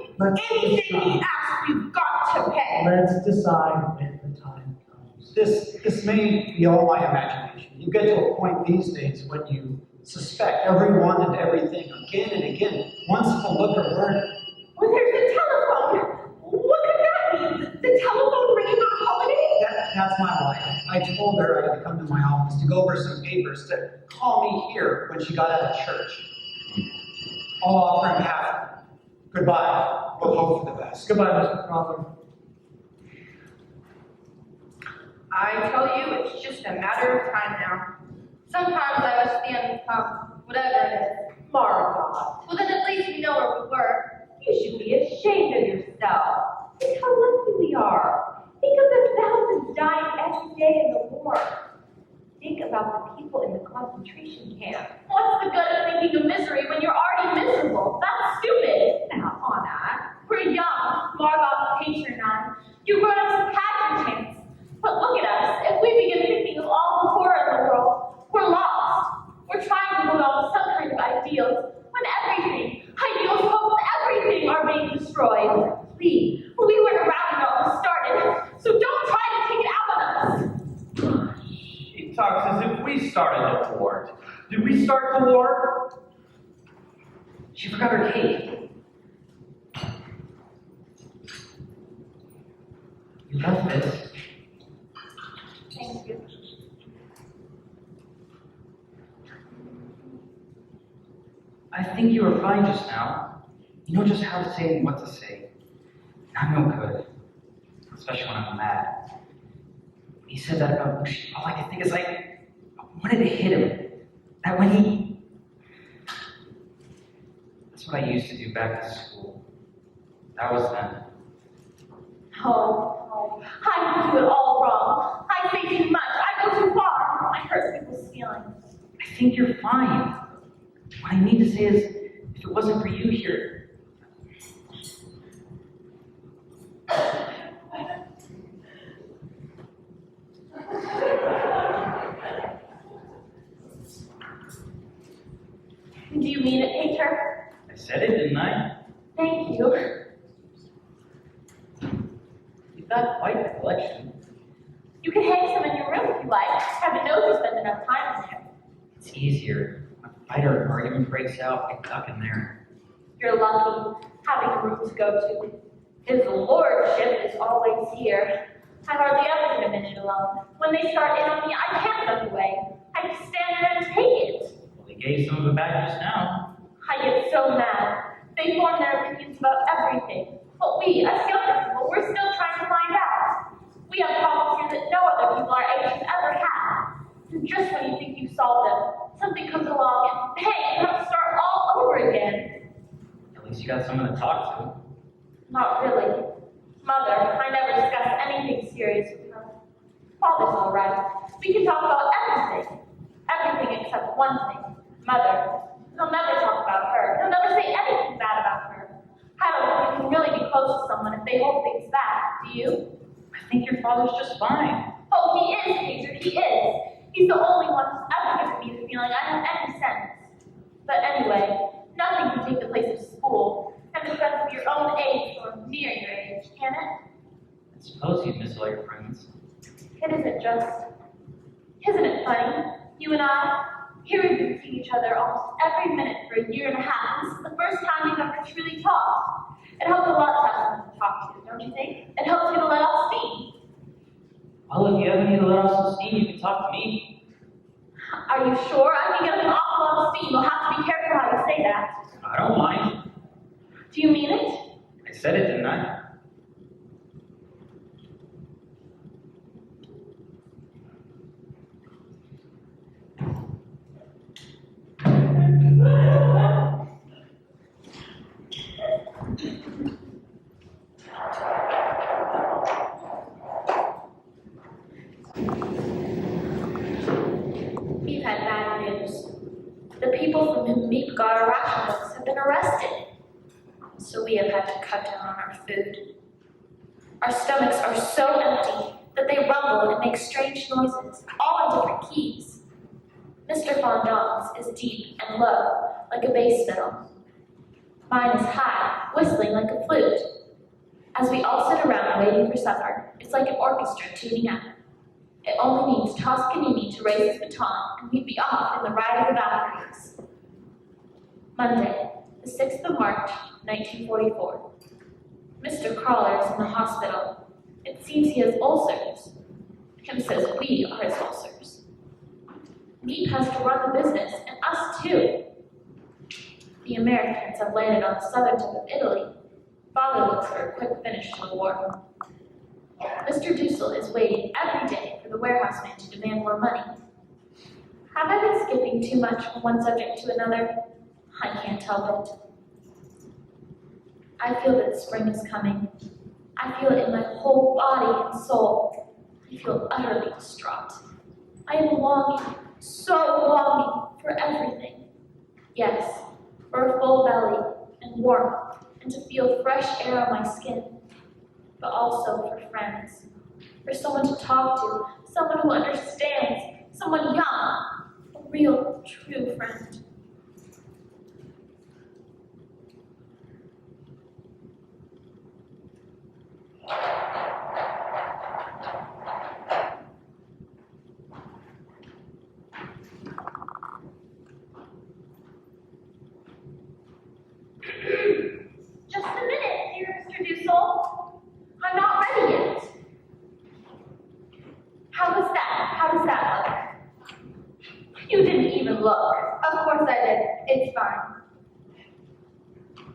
Anything he asks, we've got to pay.
Let's decide when the time comes.
This may be all my imagination. You get to a point these days when you suspect everyone and everything again and again. One simple look or word.
Well, there's the telephone. What could that mean? The telephone ringing on holiday?
That's my wife. I told her I would come to my office to go over some papers, to call me here when she got out of church. I'll offer him half. Goodbye. We'll hope for the best.
Goodbye, Mr. Crawford.
I tell you, it's just a matter of time now. Sometimes I wish the end would come, whatever it is.
Margot,
Well, then at least we know where we were.
you should be ashamed of yourself. Think how lucky we are. Think of the thousands dying every day in the war. Think about the people in the concentration camp.
What's the good of thinking of misery when you're already miserable? That's stupid.
Now, Anna,
We're young, Margot, Paige, and I. You grown-ups have had your chance. But look at us. If we begin thinking of all the horror in the world, we're lost. We're trying to hold on to some kind of ideals when everything, ideals, hopes, everything are being destroyed.
please.
We weren't around when all this started, so don't try to take it out on us.
She talks as if we started the war. Did we start the war?
She forgot her cake. You love this.
Thank you.
I think you were fine just now. You know just how to say and what to say. I'm no good. Especially when I'm mad. When he said that about Lucy, all I could think is like, I wanted to hit him. That when he... That's what I used to do back at school. That was then.
Oh, I do it all wrong. I say too much. I go too far. I hurt people's feelings.
I think you're fine. What I need to say is, if it wasn't for you here,
Do you mean it, Pater?
I said it, didn't I?
Thank you.
You've got quite the collection.
You can hang some in your room if you like. Heaven knows you spend enough time in there.
It's easier. When a fight or an argument breaks out, I duck in there.
You're lucky having a room to go to. His lordship is always here. I hardly ever get a minute alone. When they start in on me, I can't look away. I just stand there and take it.
Well, he gave some of it back just now.
I get so mad. They form their opinions about everything. But we, as younger people, we're still trying to find out. We have problems here that no other people our age have ever had. And just when you think you've solved them, something comes along and bang, you have to start all over again.
At least you got someone to talk to.
Not really. Mother, I never discuss anything serious with her. Father's all right. We can talk about everything. Everything except one thing. Mother. He'll never talk about her. He'll never say anything bad about her. I don't think you can really be close to someone if they hold things back, do you?
I think your father's just fine.
Oh, he is, Pager, he is. He's the only one who's ever given me the feeling I have any sense. But anyway, nothing can take the place of school and the friends of your own age or near your age, can it?
I suppose you'd miss all your friends.
It isn't it funny? You and I, here we've been seeing each other almost every minute for a year and a half. This is the first time we've ever truly talked.
It helps a lot to have someone to talk to, don't you think? It helps you to let off steam.
Well, if you ever need to let off some steam, you can talk to me.
Are you sure? I can get up an awful lot of steam. You'll have to be careful how you say that.
I don't mind.
Do you mean it?
I said it, didn't I?
We've had bad news. The people from whom Meep got our ration books have been arrested. So we have had to cut down on our food. Our stomachs are so empty that they rumble and make strange noises, all in different keys. Mr. Fondant's is deep and low, like a bass fiddle. Mine is high, whistling like a flute. As we all sit around waiting for supper, it's like an orchestra tuning up. It only needs Toscanini to raise his baton, and we'd be off in the ride of the Valkyries. Monday, the 6th of March, 1944. Mr. Crawler is in the hospital. It seems he has ulcers. Kim says we are his ulcers. Meep has to run the business, and us too. The Americans have landed on the southern tip of Italy. Father looks for a quick finish to the war. Mr. Dussel is waiting every day for the warehouseman to demand more money. Have I been skipping too much from one subject to another? I can't help it. I feel that spring is coming. I feel it in my whole body and soul. I feel utterly distraught. I am longing, so longing for everything. Yes, for a full belly and warmth, and to feel fresh air on my skin, but also for friends, for someone to talk to, someone who understands, someone young, a real, true friend.
Just a minute, dear Mr. Dussel. I'm not ready yet. How was that? How does that look? You didn't even look.
Of course I did. It's fine.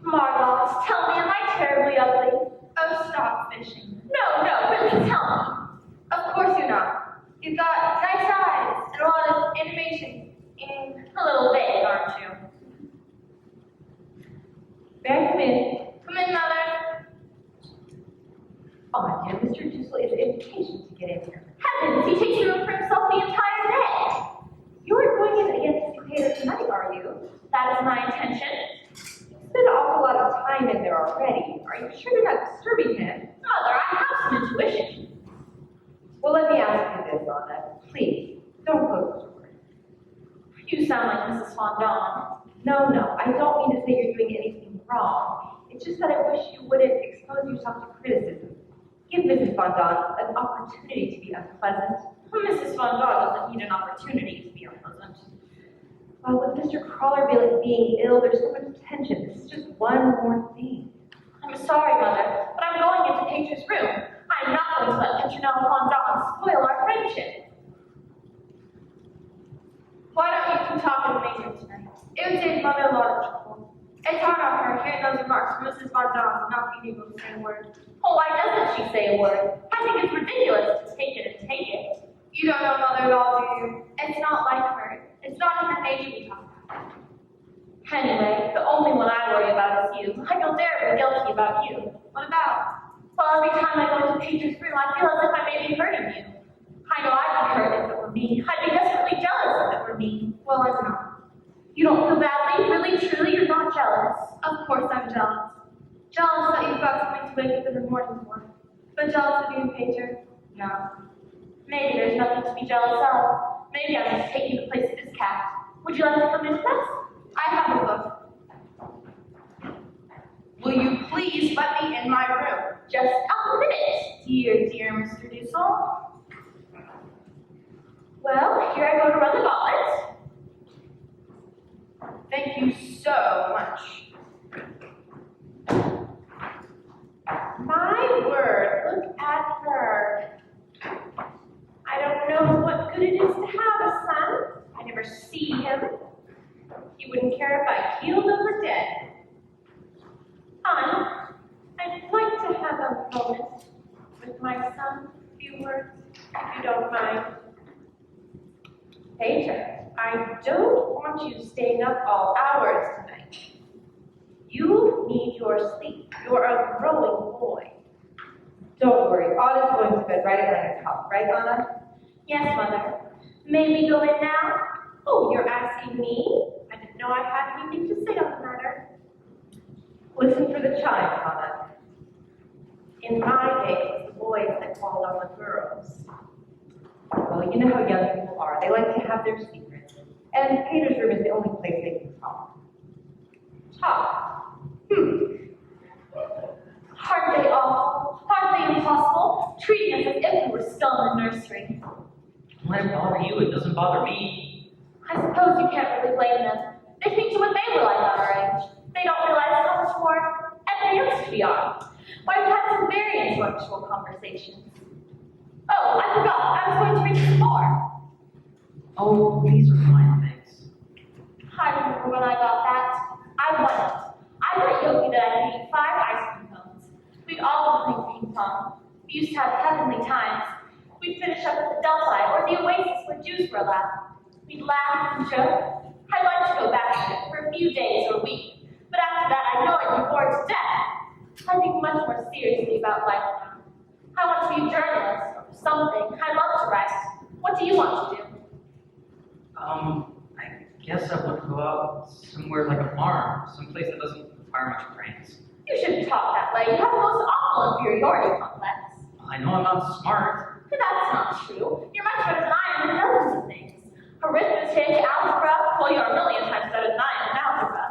Margot, tell me, am I terribly ugly?
Oh, stop fishing.
No, really tell me.
Of course you're not. You've got nice eyes and a lot of animation. And
A little vague, aren't you?
May I come in?
come in, Mother.
Oh, my dear, Mr. Dussel is impatient to get in here.
Heavens, he takes room for himself the entire day.
You are going in against the theater tonight, are you?
That is my intention.
You spent an awful lot of time in there already. Are you sure you're not disturbing him?
Mother, I have some intuition.
Well, let me ask you this, Anna. Please, don't close the door.
You sound like Mrs. Fondant.
No, I don't mean to say you're doing anything wrong. It's just that I wish you wouldn't expose yourself to criticism. Give Mrs. Fondant an opportunity to be unpleasant.
Mrs. Fondant doesn't need an opportunity to be unpleasant.
Well, with Mr. Crawler being ill, there's so much tension. This is just one more thing.
I'm sorry, Mother, but I'm going into Painter's room. I'm not going to let Petronella Fondant spoil our friendship.
Why don't you come talk in the main room tonight? It would save Mother a lot of trouble. It's hard on her hearing those remarks from Mrs. Von Dawn not being able to say a word.
Oh, why doesn't she say a word? I think it's ridiculous to take it and take it.
You don't know Mother at all, do you? It's not like her. It's not in her nature to talk about.
Anyway, the only one I worry about is you. I feel terribly guilty about you.
What about?
Well, every time I go into Painter's room, I feel as if I may be hurting you. I know I'd be hurt if it were me. I'd be desperately jealous if it were me.
Well, I'm not.
You don't feel badly? Really, truly, you're not jealous.
Of course I'm jealous. Jealous that you've got something to wake up in the morning for. But jealous of you, Painter? No.
Maybe there's nothing to be jealous of. Maybe I'm just taking the place of this cat. Would you like to come in with us?
I have a book.
Will you please let me in my room?
Just a minute, dear Mr. Dussel. Well, here I go to run the gauntlet.
Thank you so much.
never see him. He wouldn't care if I killed him or dead. Hon, I'd like to have a moment with my son, a few words, if you don't mind. Peter, I don't want you staying up all hours tonight. You need your sleep. You're a growing boy.
Don't worry, Anna's going to bed right at 9 o'clock, right, Anna?
Yes, Mother. May we go in now?
Oh, you're asking me? I didn't know I had anything to say on the matter.
Listen for the chimes, Anna.
In my day, it was the boys that called on the girls.
Well, you know how young people are. They like to have their secrets. And Peter's room is the only place they can talk.
Talk.
Aren't they awful? Aren't they impossible? Treating us as if we were still in the nursery.
Don't let it bother you, it doesn't bother me.
I suppose you can't really blame them. They think to what they were like on our age. They don't realize how much more advanced we are. Why, we've had some very intellectual conversations. Oh, I forgot. I was going to read some more.
Oh, these are fine things.
I remember when I got that. I won it. I bet Yogi that I could eat 5 ice cream cones. We'd all be playing ping pong. We used to have heavenly times. We'd finish up at the Delphi or the Oasis where Jews were allowed. We'd laugh and joke. I'd like to go back to it for a few days or a week, but after that I know I'd be bored to death. I think much more seriously about life now. I want to be a journalist or something. I love to write. What do you want to do?
I guess I would go out somewhere like a farm, someplace that doesn't require much brains.
You shouldn't talk that way. You have the most awful inferiority complex.
I know I'm not smart.
But that's not true. You're much better than I am in dozens of things. Arithmetic, algebra, well, you're a million times better than I am in algebra.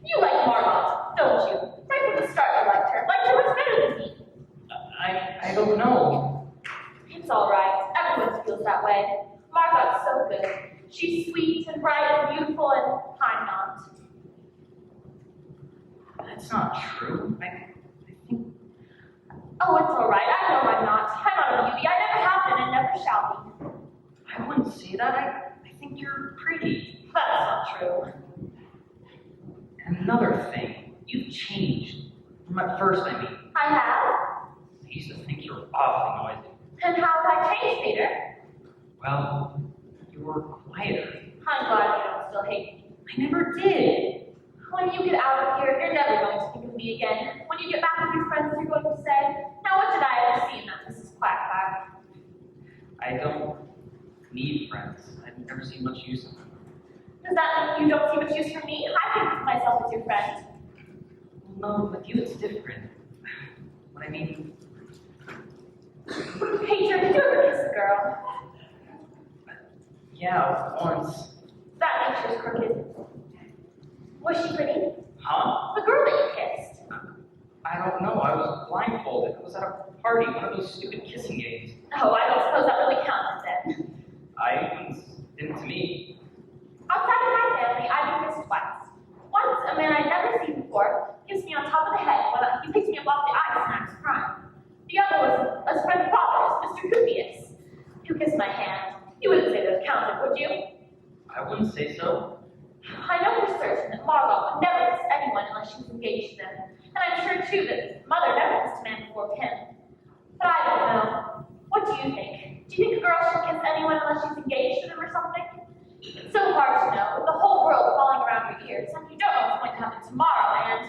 You like Margot, don't you? Right from the start you liked her. Liked her much better than me.
I don't know.
It's all right. Everyone feels that way. Margot's so good. She's sweet and bright and beautiful, and I'm not.
That's not true. I think
Oh, it's all right. I know I'm not. I'm not a beauty. I never have been and never shall be.
I wouldn't say that. I think you're pretty.
That's not true.
And another thing, you've changed. From at first, I mean.
I have?
I used to think you were awfully noisy.
And how have I changed, Peter?
Well, you were quieter.
I'm glad you don't still hate me.
I never did.
When you get out of here, you're never going to think of me again. When you get back with your friends, you're going to say, now what did I ever see in that Mrs. Quackquack?
I don't need friends. I've never seen much use of them.
Does that mean you don't see much use for me? I think of myself as your friend.
Well, no, with you it's different. What I mean,
Peter, did you ever kiss a girl?
yeah, once.
That nature's crooked. Was she pretty?
Huh?
The girl that you kissed.
I don't know. I was blindfolded. I was at a party, one of those stupid kissing games.
Oh, I don't suppose that really counted then.
Didn't to me.
Outside of my family, I've been kissed twice. Once, a man I'd never seen before kissed me on top of the head when he picked me up off the ice and I was crying. The other was a friend of father's, Mr. Cupius, who kissed my hand. You wouldn't say those counted, would you?
I wouldn't say so.
I know for certain that Margot would never kiss anyone unless she was engaged to them. And I'm sure, too, that Mother never kissed a man before him. But I don't know. What do you think? Do you think a girl should kiss anyone unless she's engaged to them or something? It's so hard to know, with the whole world falling around your ears, and you don't know what's going to happen tomorrow, and,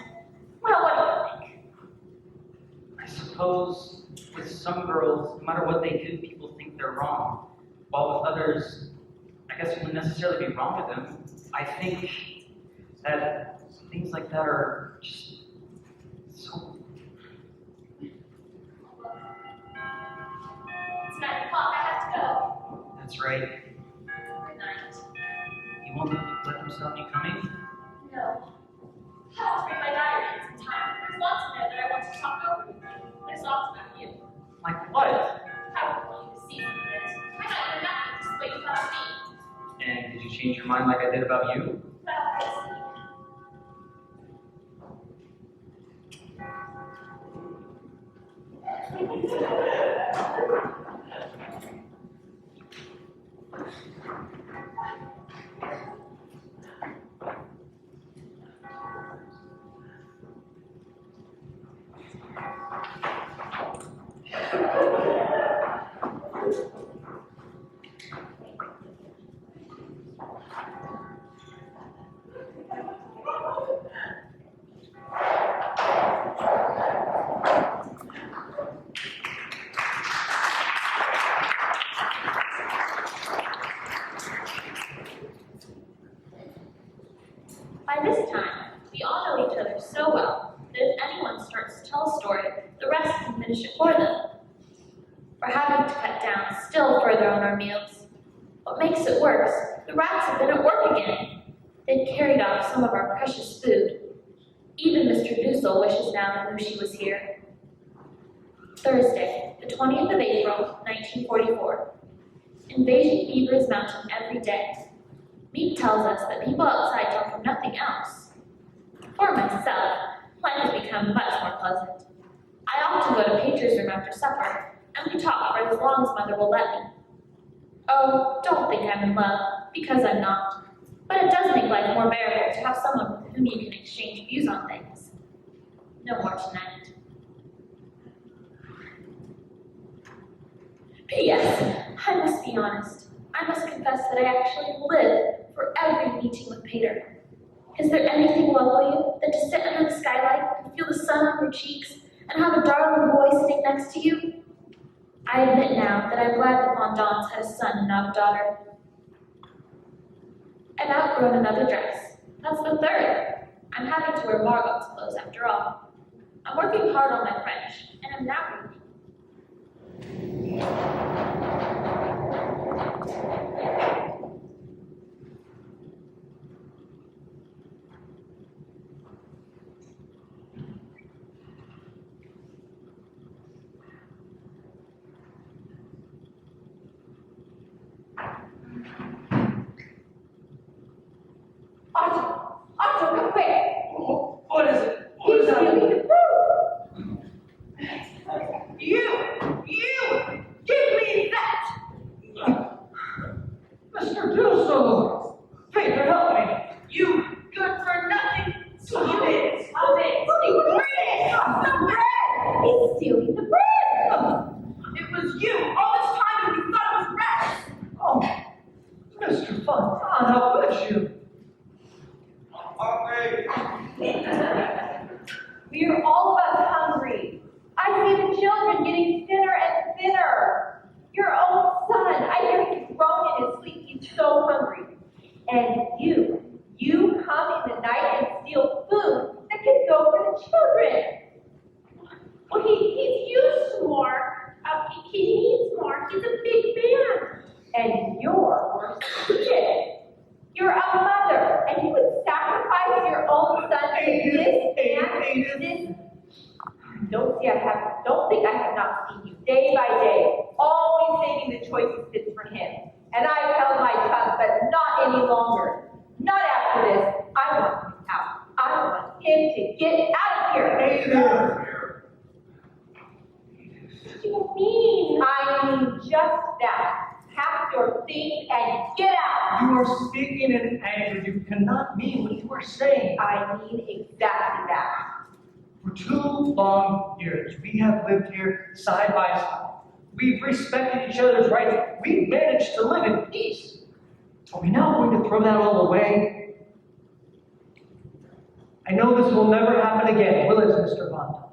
well, what do you think?
I suppose with some girls, no matter what they do, people think they're wrong. While with others, I guess it wouldn't necessarily be wrong with them. I think that things like that are just so.
It's 9 o'clock, I have to go.
That's right.
Good night.
You won't let them stop you coming?
No. I want to read my diary in some time. There's lots in there that I want to talk over with you. There's lots about you.
Like what?
I would want you to see some of it. I might know nothing just the way you thought of me.
And did you change your mind like I did about you?
Well, I see. By this time, we all know each other so well that if anyone starts to tell a story, the rest can finish it for them. We're having to cut down still further on our meals. What makes it worse, the rats have been at work again. They've carried off some of our precious food. Even Mr. Dussel wishes now he knew she was here. Thursday, the 20th of April, 1944. Invasion fever is mounting every day. Meek tells us that people outside talk of nothing else. For myself, life has become much more pleasant. I often go to Pater's room after supper, and we talk for as long as Mother will let me. Oh, don't think I'm in love, because I'm not. But it does make life more bearable to have someone with whom you can exchange views on things. No more tonight. P.S. I must be honest. I must confess that I actually live for every meeting with Pater. Is there anything lovelier than to sit under the skylight and feel the sun on your cheeks and have a darling boy sitting next to you? I admit now that I'm glad the Fondants had a son and not a daughter. I've outgrown another dress. That's the third. I'm having to wear Margot's clothes after all. I'm working hard on my French, and I'm now reading.
Otto, come quick!
What is it? What
He's
is
stealing
happening?
the food!
You! Give me that!
Mr. Dussel! Peter, help me!
You good for nothing! Stop it! Stop it!
The bread! He's stealing the bread!
It was you all this time and you thought it was rats!
Oh, Mr. Fontaine, how could you?
We're all of us hungry. I see the children getting thinner and thinner. Your own son, I hear he's grown in his sleep. He's so hungry. And you come in the night and steal food that could go for the children.
Well, he's used to more. He needs more. He's a big man.
And you're worse than he is. You're a mother, and you would sacrifice your own son for this man. This. Don't think I have not seen you day by day, always saving the choicest bits for him. And I've held my tongue, but not any longer. Not after this. I want him out. I want him to get out of here.
What do you mean?
I mean just that. Pack your things and get out.
You are speaking in anger. You cannot mean what you are saying.
I mean exactly that.
For 2 long years, we have lived here side by side. We've respected each other's rights. We've managed to live in peace. Are we now going to throw that all away? I know this will never happen again, will it, Mr. Fontaine?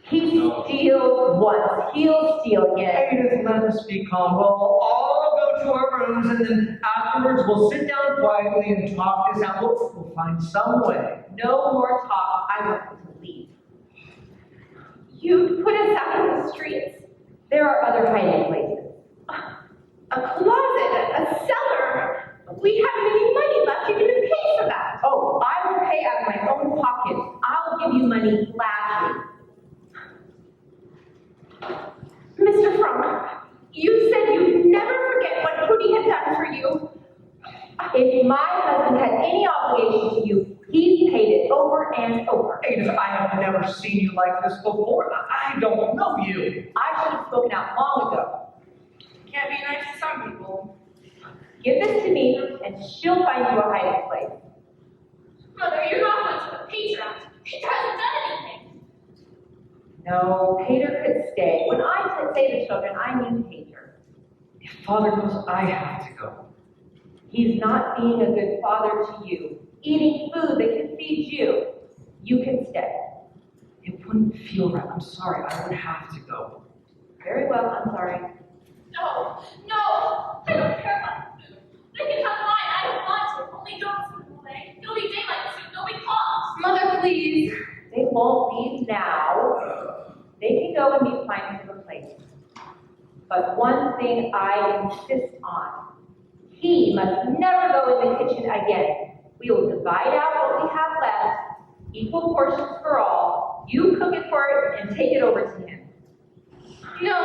He steals once, he'll steal again.
Edith, let us be calm. We'll all go to our rooms, and then afterwards we'll sit down quietly and talk this out. We'll find some way.
No more talk. I want him to leave.
You'd put us out in the streets?
There are other hiding places.
A closet, a cellar. We haven't any money left even to pay for that.
Oh, I will pay out of my own pocket. I'll give you money gladly.
Mr. Frank, you said you'd never forget what Pooty had done for you.
If my husband had any obligation to you, he's paid it over and over.
Edith, I have never seen you like this before. I don't know you.
I should have spoken out long ago.
Can't be nice to some people.
Give this to me, and she'll find you a hiding place.
Mother, you're not going to the Patriot. He hasn't done anything.
No, Pater could stay. When I say the children, I mean Pater.
If Father goes, I have to go.
He's not being a good father to you, eating food that can feed you. You can stay.
It wouldn't feel right. I'm sorry. I would have to go.
Very well, I'm sorry.
No, I don't care about food. They can have mine. I don't want to. Only don't take it away.
go and be fine for the place. But one thing I insist on, he must never go in the kitchen again. We will divide out what we have left, equal portions for all. You cook it for it and take it over to him.
No.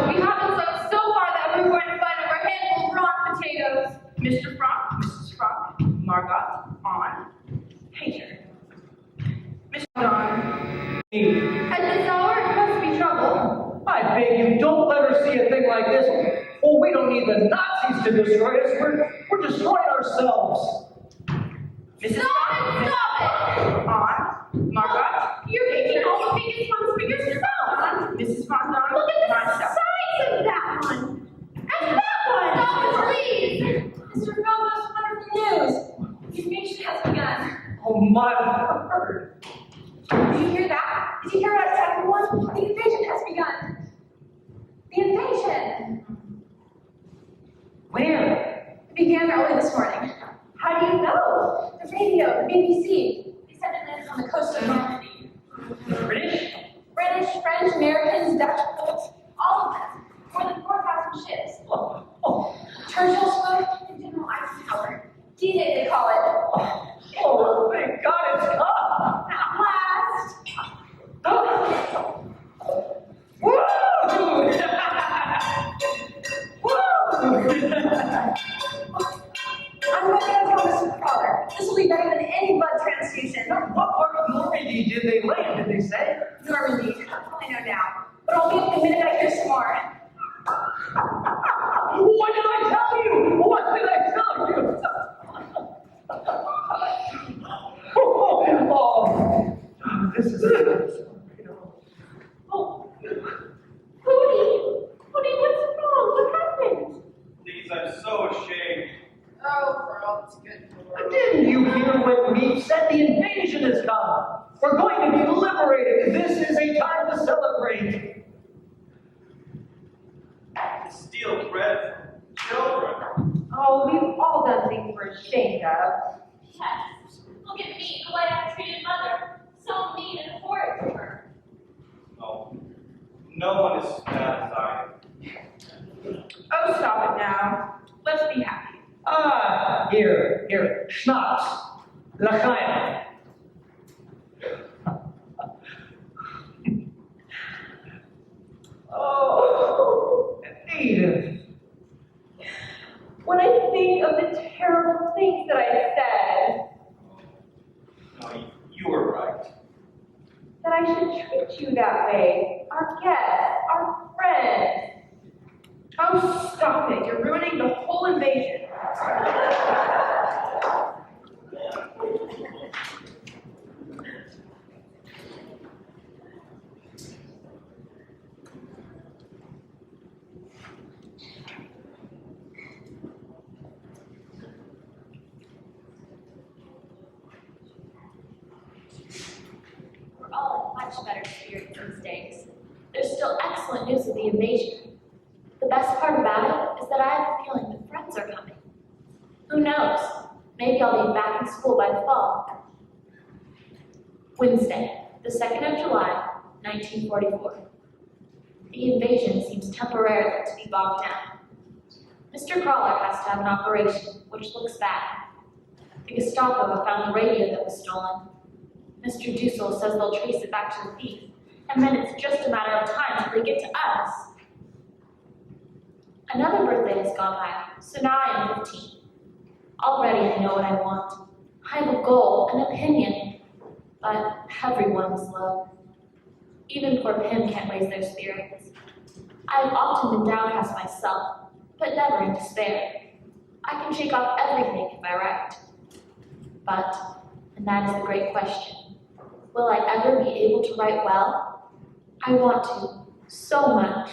We haven't slept so far that we're going to fight over a handful of raw potatoes. Mr. Frank, Mrs. Frank, Margot, Anne, Pater. Mr. Don. At this hour, it must be trouble.
I beg you, don't let her see a thing like this. Oh, we don't need the Nazis to destroy us. We're destroying ourselves.
Mrs. Stop it! Anne, Margot, you're making all the biggest ones for yourself. Mrs. Von Don,
Look at the size of that one! And that one!
Stop it, please! Mr. Fellows, wonderful news! The invasion has begun.
Oh, my word.
Did you hear that? Did you hear that, everyone? The invasion has begun. The invasion!
Where?
It began early this morning.
How do you know?
The radio, the BBC. They said it landed on the coast of Normandy.
British?
British, French, Americans, Dutch, Poles, all of them. More than 4,000 ships. Churchill spoke and General Eisenhower. D-Day, they call it.
Oh, thank God it's come.
At last.
Woo!
I'm not going to tell Mr. Crawler. This will be better than any blood transfusion.
What part of Normandy did they land, did they say?
Normandy. I know now. But I'll be up the minute I hear some more.
What did I tell you? What did I tell you? Oh, this is it.
Oh, Hootie, what's wrong? What happened?
Please, I'm so ashamed.
Oh, girl, it's good.
Didn't you hear what we said? The invasion has come. We're going to be liberated. This is a time to celebrate.
Steal bread from children.
Oh, we've all done things we're ashamed of.
Yes. Look at me, the way I treated mother. So mean and horrid to her.
No one is as bad as I am.
Oh, stop it now. Let's be happy.
Ah, here, schnapps, l'chaim. Oh, Edith.
When I think of the terrible things that I said,
No, you were right.
that I should treat you that way, our guests, our friends.
Oh, stop it. You're ruining the whole invasion.
We're all in much better spirits these days. There's still excellent news of the invasion. The best part about it is that I have a feeling that friends are coming. Who knows? Maybe I'll be back in school by the fall. Wednesday, the 2nd of July, 1944. The invasion seems temporarily to be bogged down. Mr. Crawler has to have an operation, which looks bad. The Gestapo have found the radio that was stolen. Mr. Dussel says they'll trace it back to the thief, and then it's just a matter of time till they get to us. Another birthday has gone by, so now I am 15. Already I know what I want. I have a goal, an opinion, but everyone is low. Even poor Pim can't raise their spirits. I have often been downcast myself, but never in despair. I can shake off everything if I write. But, and that is the great question, will I ever be able to write well? I want to, so much,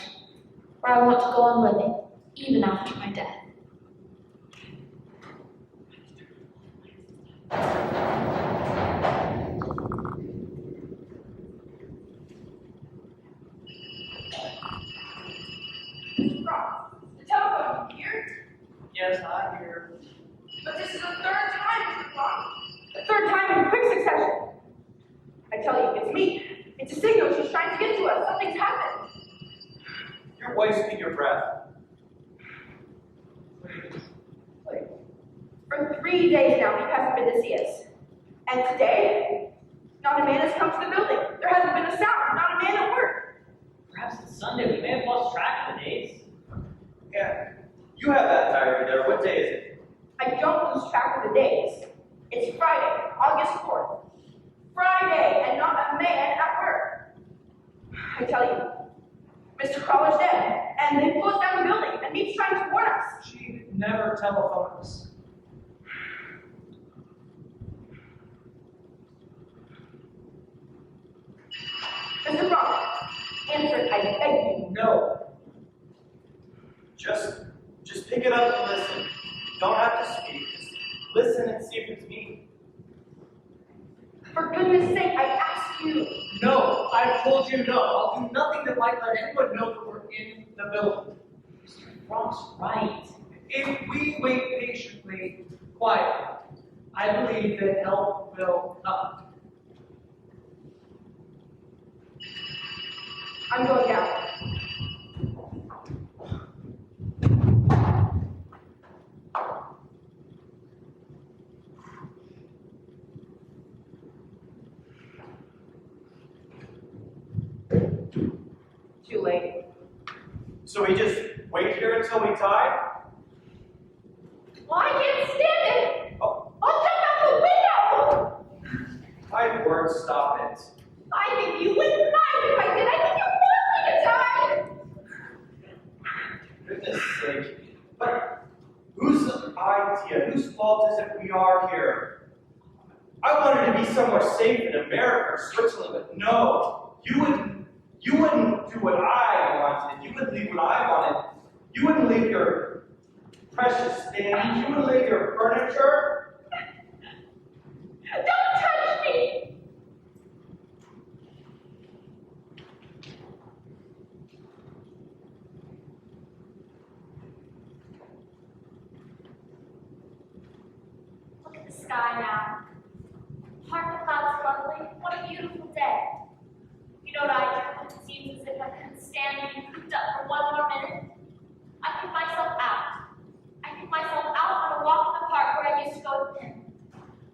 for I want to go on living, even after my death.
The telephone here?
Yes, I hear.
But this is the third time, Mr. Frank. The third time in quick succession. I tell you, it's me.
It's a signal. She's trying to get to us. Something's happened.
You're wasting your breath.
Wait. For 3 days now, he hasn't been to see us. And today, not a man has come to the building. There hasn't been a sound. Not a man at work.
Perhaps it's Sunday. We may have lost track of the days.
Yeah. You have that diary there. What day is it?
I don't lose track of the days. It's Friday, August 4th. Friday, and not a man at work. I tell you, Mr. Crawler's dead, and they've closed down the building, and he's trying to warn us.
She never telephoned us.
Mr. Frank, answer it, I beg you.
No.
Just pick it up and listen. You don't have to speak. Just listen and see if it's me.
For goodness sake, I ask you.
No, I've told you no. I'll do nothing that might let anyone know that we're in the building.
Mr. Frank's right.
If we wait patiently, quietly, I believe that help will come.
I'm going down. Too late.
So we just wait here until we die?
Well, I can't stand it.
Oh,
I'll jump out the window.
my word, stop it.
I think you wouldn't mind if I did. I think you want me to die.
Goodness sake. But whose idea, whose fault is it we are here? I wanted to be somewhere safe in America or Switzerland, but no. You wouldn't do what I wanted. You wouldn't leave what I wanted. You wouldn't leave your precious things. You wouldn't leave your furniture.
Don't touch me.
Look at the sky now. Aren't the clouds lovely? What a beautiful day. You know what I do? It seems as if I couldn't stand being cooped up for one more minute. I pick myself out. I pick myself out on a walk in the park where I used to go with him.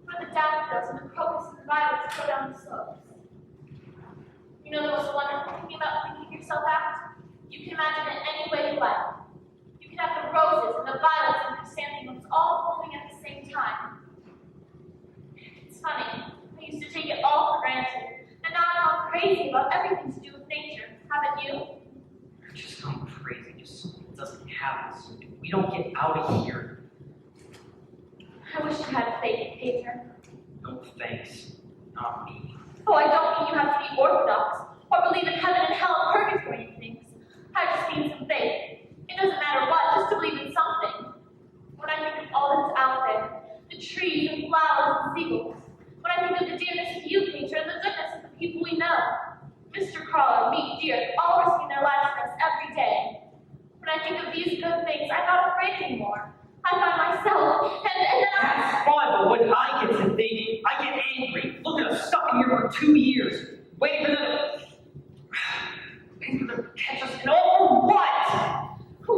Where the daffodils and the crocus and the violets go down the slopes. You know the most wonderful thing about picking yourself out? You can imagine it any way you like. You can have the roses and the violets and the chrysanthemums all blooming at the same time. It's funny, I used to take it all for granted, and now I'm all crazy about everything to do with nature, haven't you?
You're just going crazy. Just something doesn't happen. So if we don't get out of here,
I wish you had faith, Pater.
no thanks. Not me.
Oh, I don't mean you have to be orthodox, or believe in heaven and hell and purgatory and things. I just mean some faith. It doesn't matter what, just to believe in something. When I think of all that's out there, the trees and flowers and seagulls, when I think of the dearness of you, Pater, and the goodness of the people we know, Mr. Crawler, me, dear, all risking their lives for us every day. When I think of these good things, I'm not afraid anymore. I find myself, and then
That's fine, but when I get to think, I get angry. Look at us stuck in here for 2 years, waiting for them to catch us, and all for what?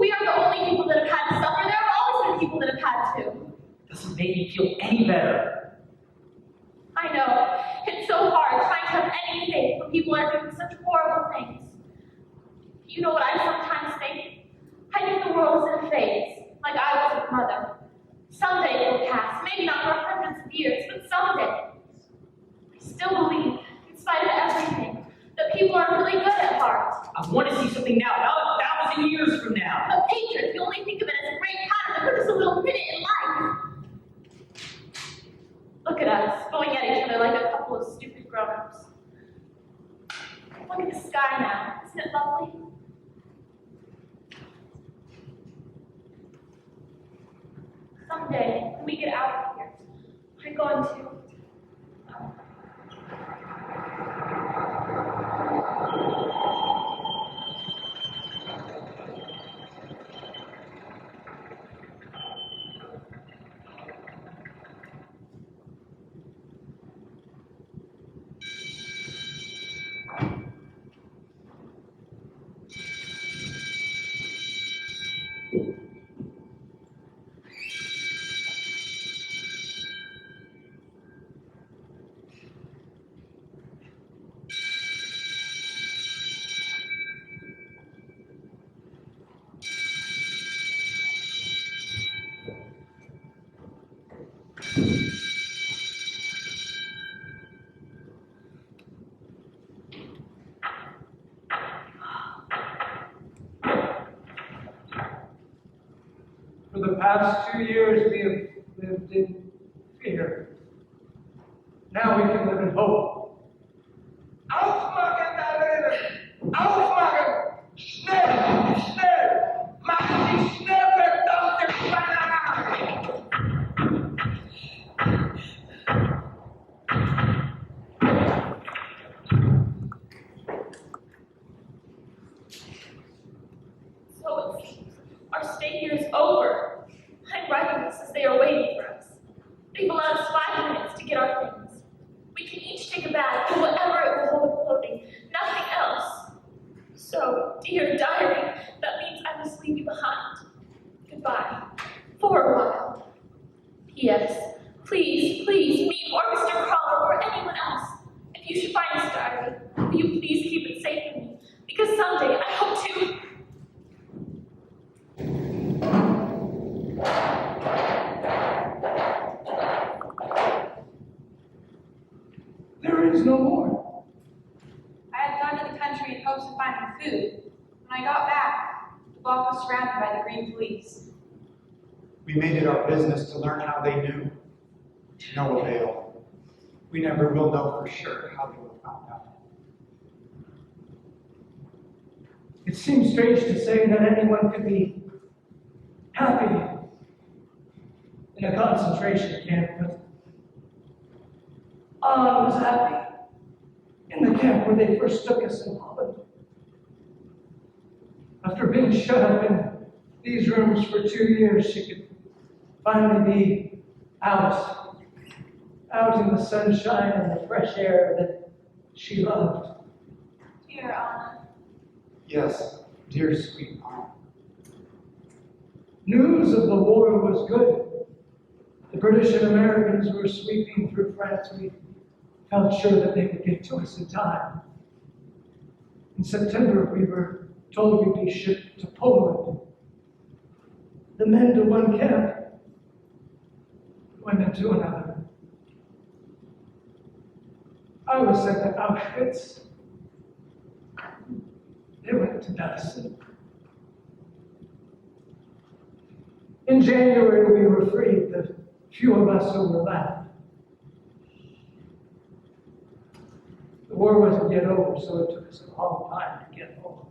we are the only people that have had to suffer. There have always been people that have had to.
Doesn't make me feel any better.
I know. It's so hard trying to have any faith when people are doing such horrible things. You know what I sometimes think? I think the world is in a phase, like I was with Mother. Someday it will pass, maybe not for hundreds of years, but someday. I still believe, in spite of everything, that people are really good at heart.
I want to see something now, not 1,000 years from now.
A patriot, you only think of it as a great pattern that put us a little minute in life. Look at us, going at each other like a couple of stupid grown-ups. Look at the sky now, isn't it lovely? Someday, when we get out of here, I'm going to.
For the past 2 years, we have lived in fear. Now we can live in hope. Aufmachen, da drinnen! Aufmachen! Schnell! Schnell! Machen Sie schnell, verdammte Banane!
So it seems our stay here is over. I'm writing this as they are waiting for us. They've allowed us 5 minutes to get our things. We can each take a bag for whatever it will hold of clothing, nothing else. So, dear diary, that means I must leave you behind. Goodbye, for a while. P.S. Please, please, me or Mr. Crawler or anyone else, if you should find this diary, will you please keep it safe from me? Because someday I hope to.
There is no more.
I had gone to the country in hopes of finding food. When I got back, the block was surrounded by the Green Police.
We made it our business to learn how they knew. To no avail. We never will know for sure how they were found out.
It seems strange to say that anyone could be happy in a concentration camp, but I was happy in the camp where they first took us in Holland. After being shut up in these rooms for 2 years, she could finally be out in the sunshine and the fresh air that she loved.
Dear Anna,
Yes, dear sweet Anna.
News of the war was good. The British and Americans were sweeping through France. We felt sure that they would get to us in time. In September, we were told we'd be shipped to Poland. The men to one camp, women to another. I was sent to Auschwitz. They went to Dachau. In January, we were freed, the few of us who were left. The war wasn't yet over, so it took us a long time to get home.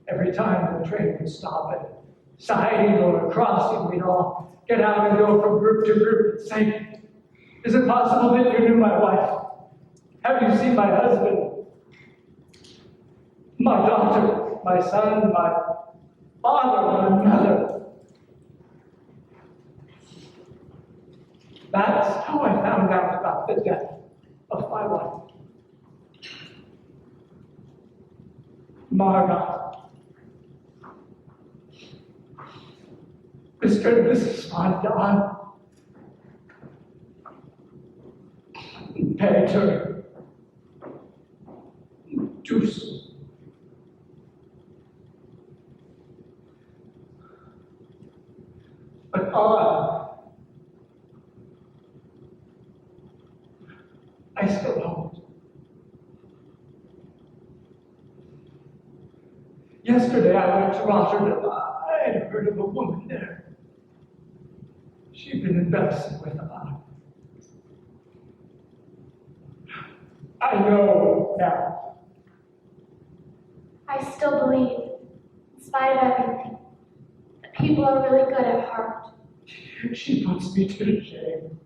Every time the train would stop at a siding or a crossing, we'd all get out and go from group to group and say, "Is it possible that you knew my wife? Have you seen my husband? My daughter, my son, my father, my mother?" That's how I found out about the death of my wife. Margot. Mr. and Mrs. Van Daan. Peter. Juice. But I still don't. Yesterday I went to Rotterdam. I had heard of a woman there. She'd been embezzling with I know now.
I still believe, in spite of everything, that people are really good at heart.
She puts me to shame.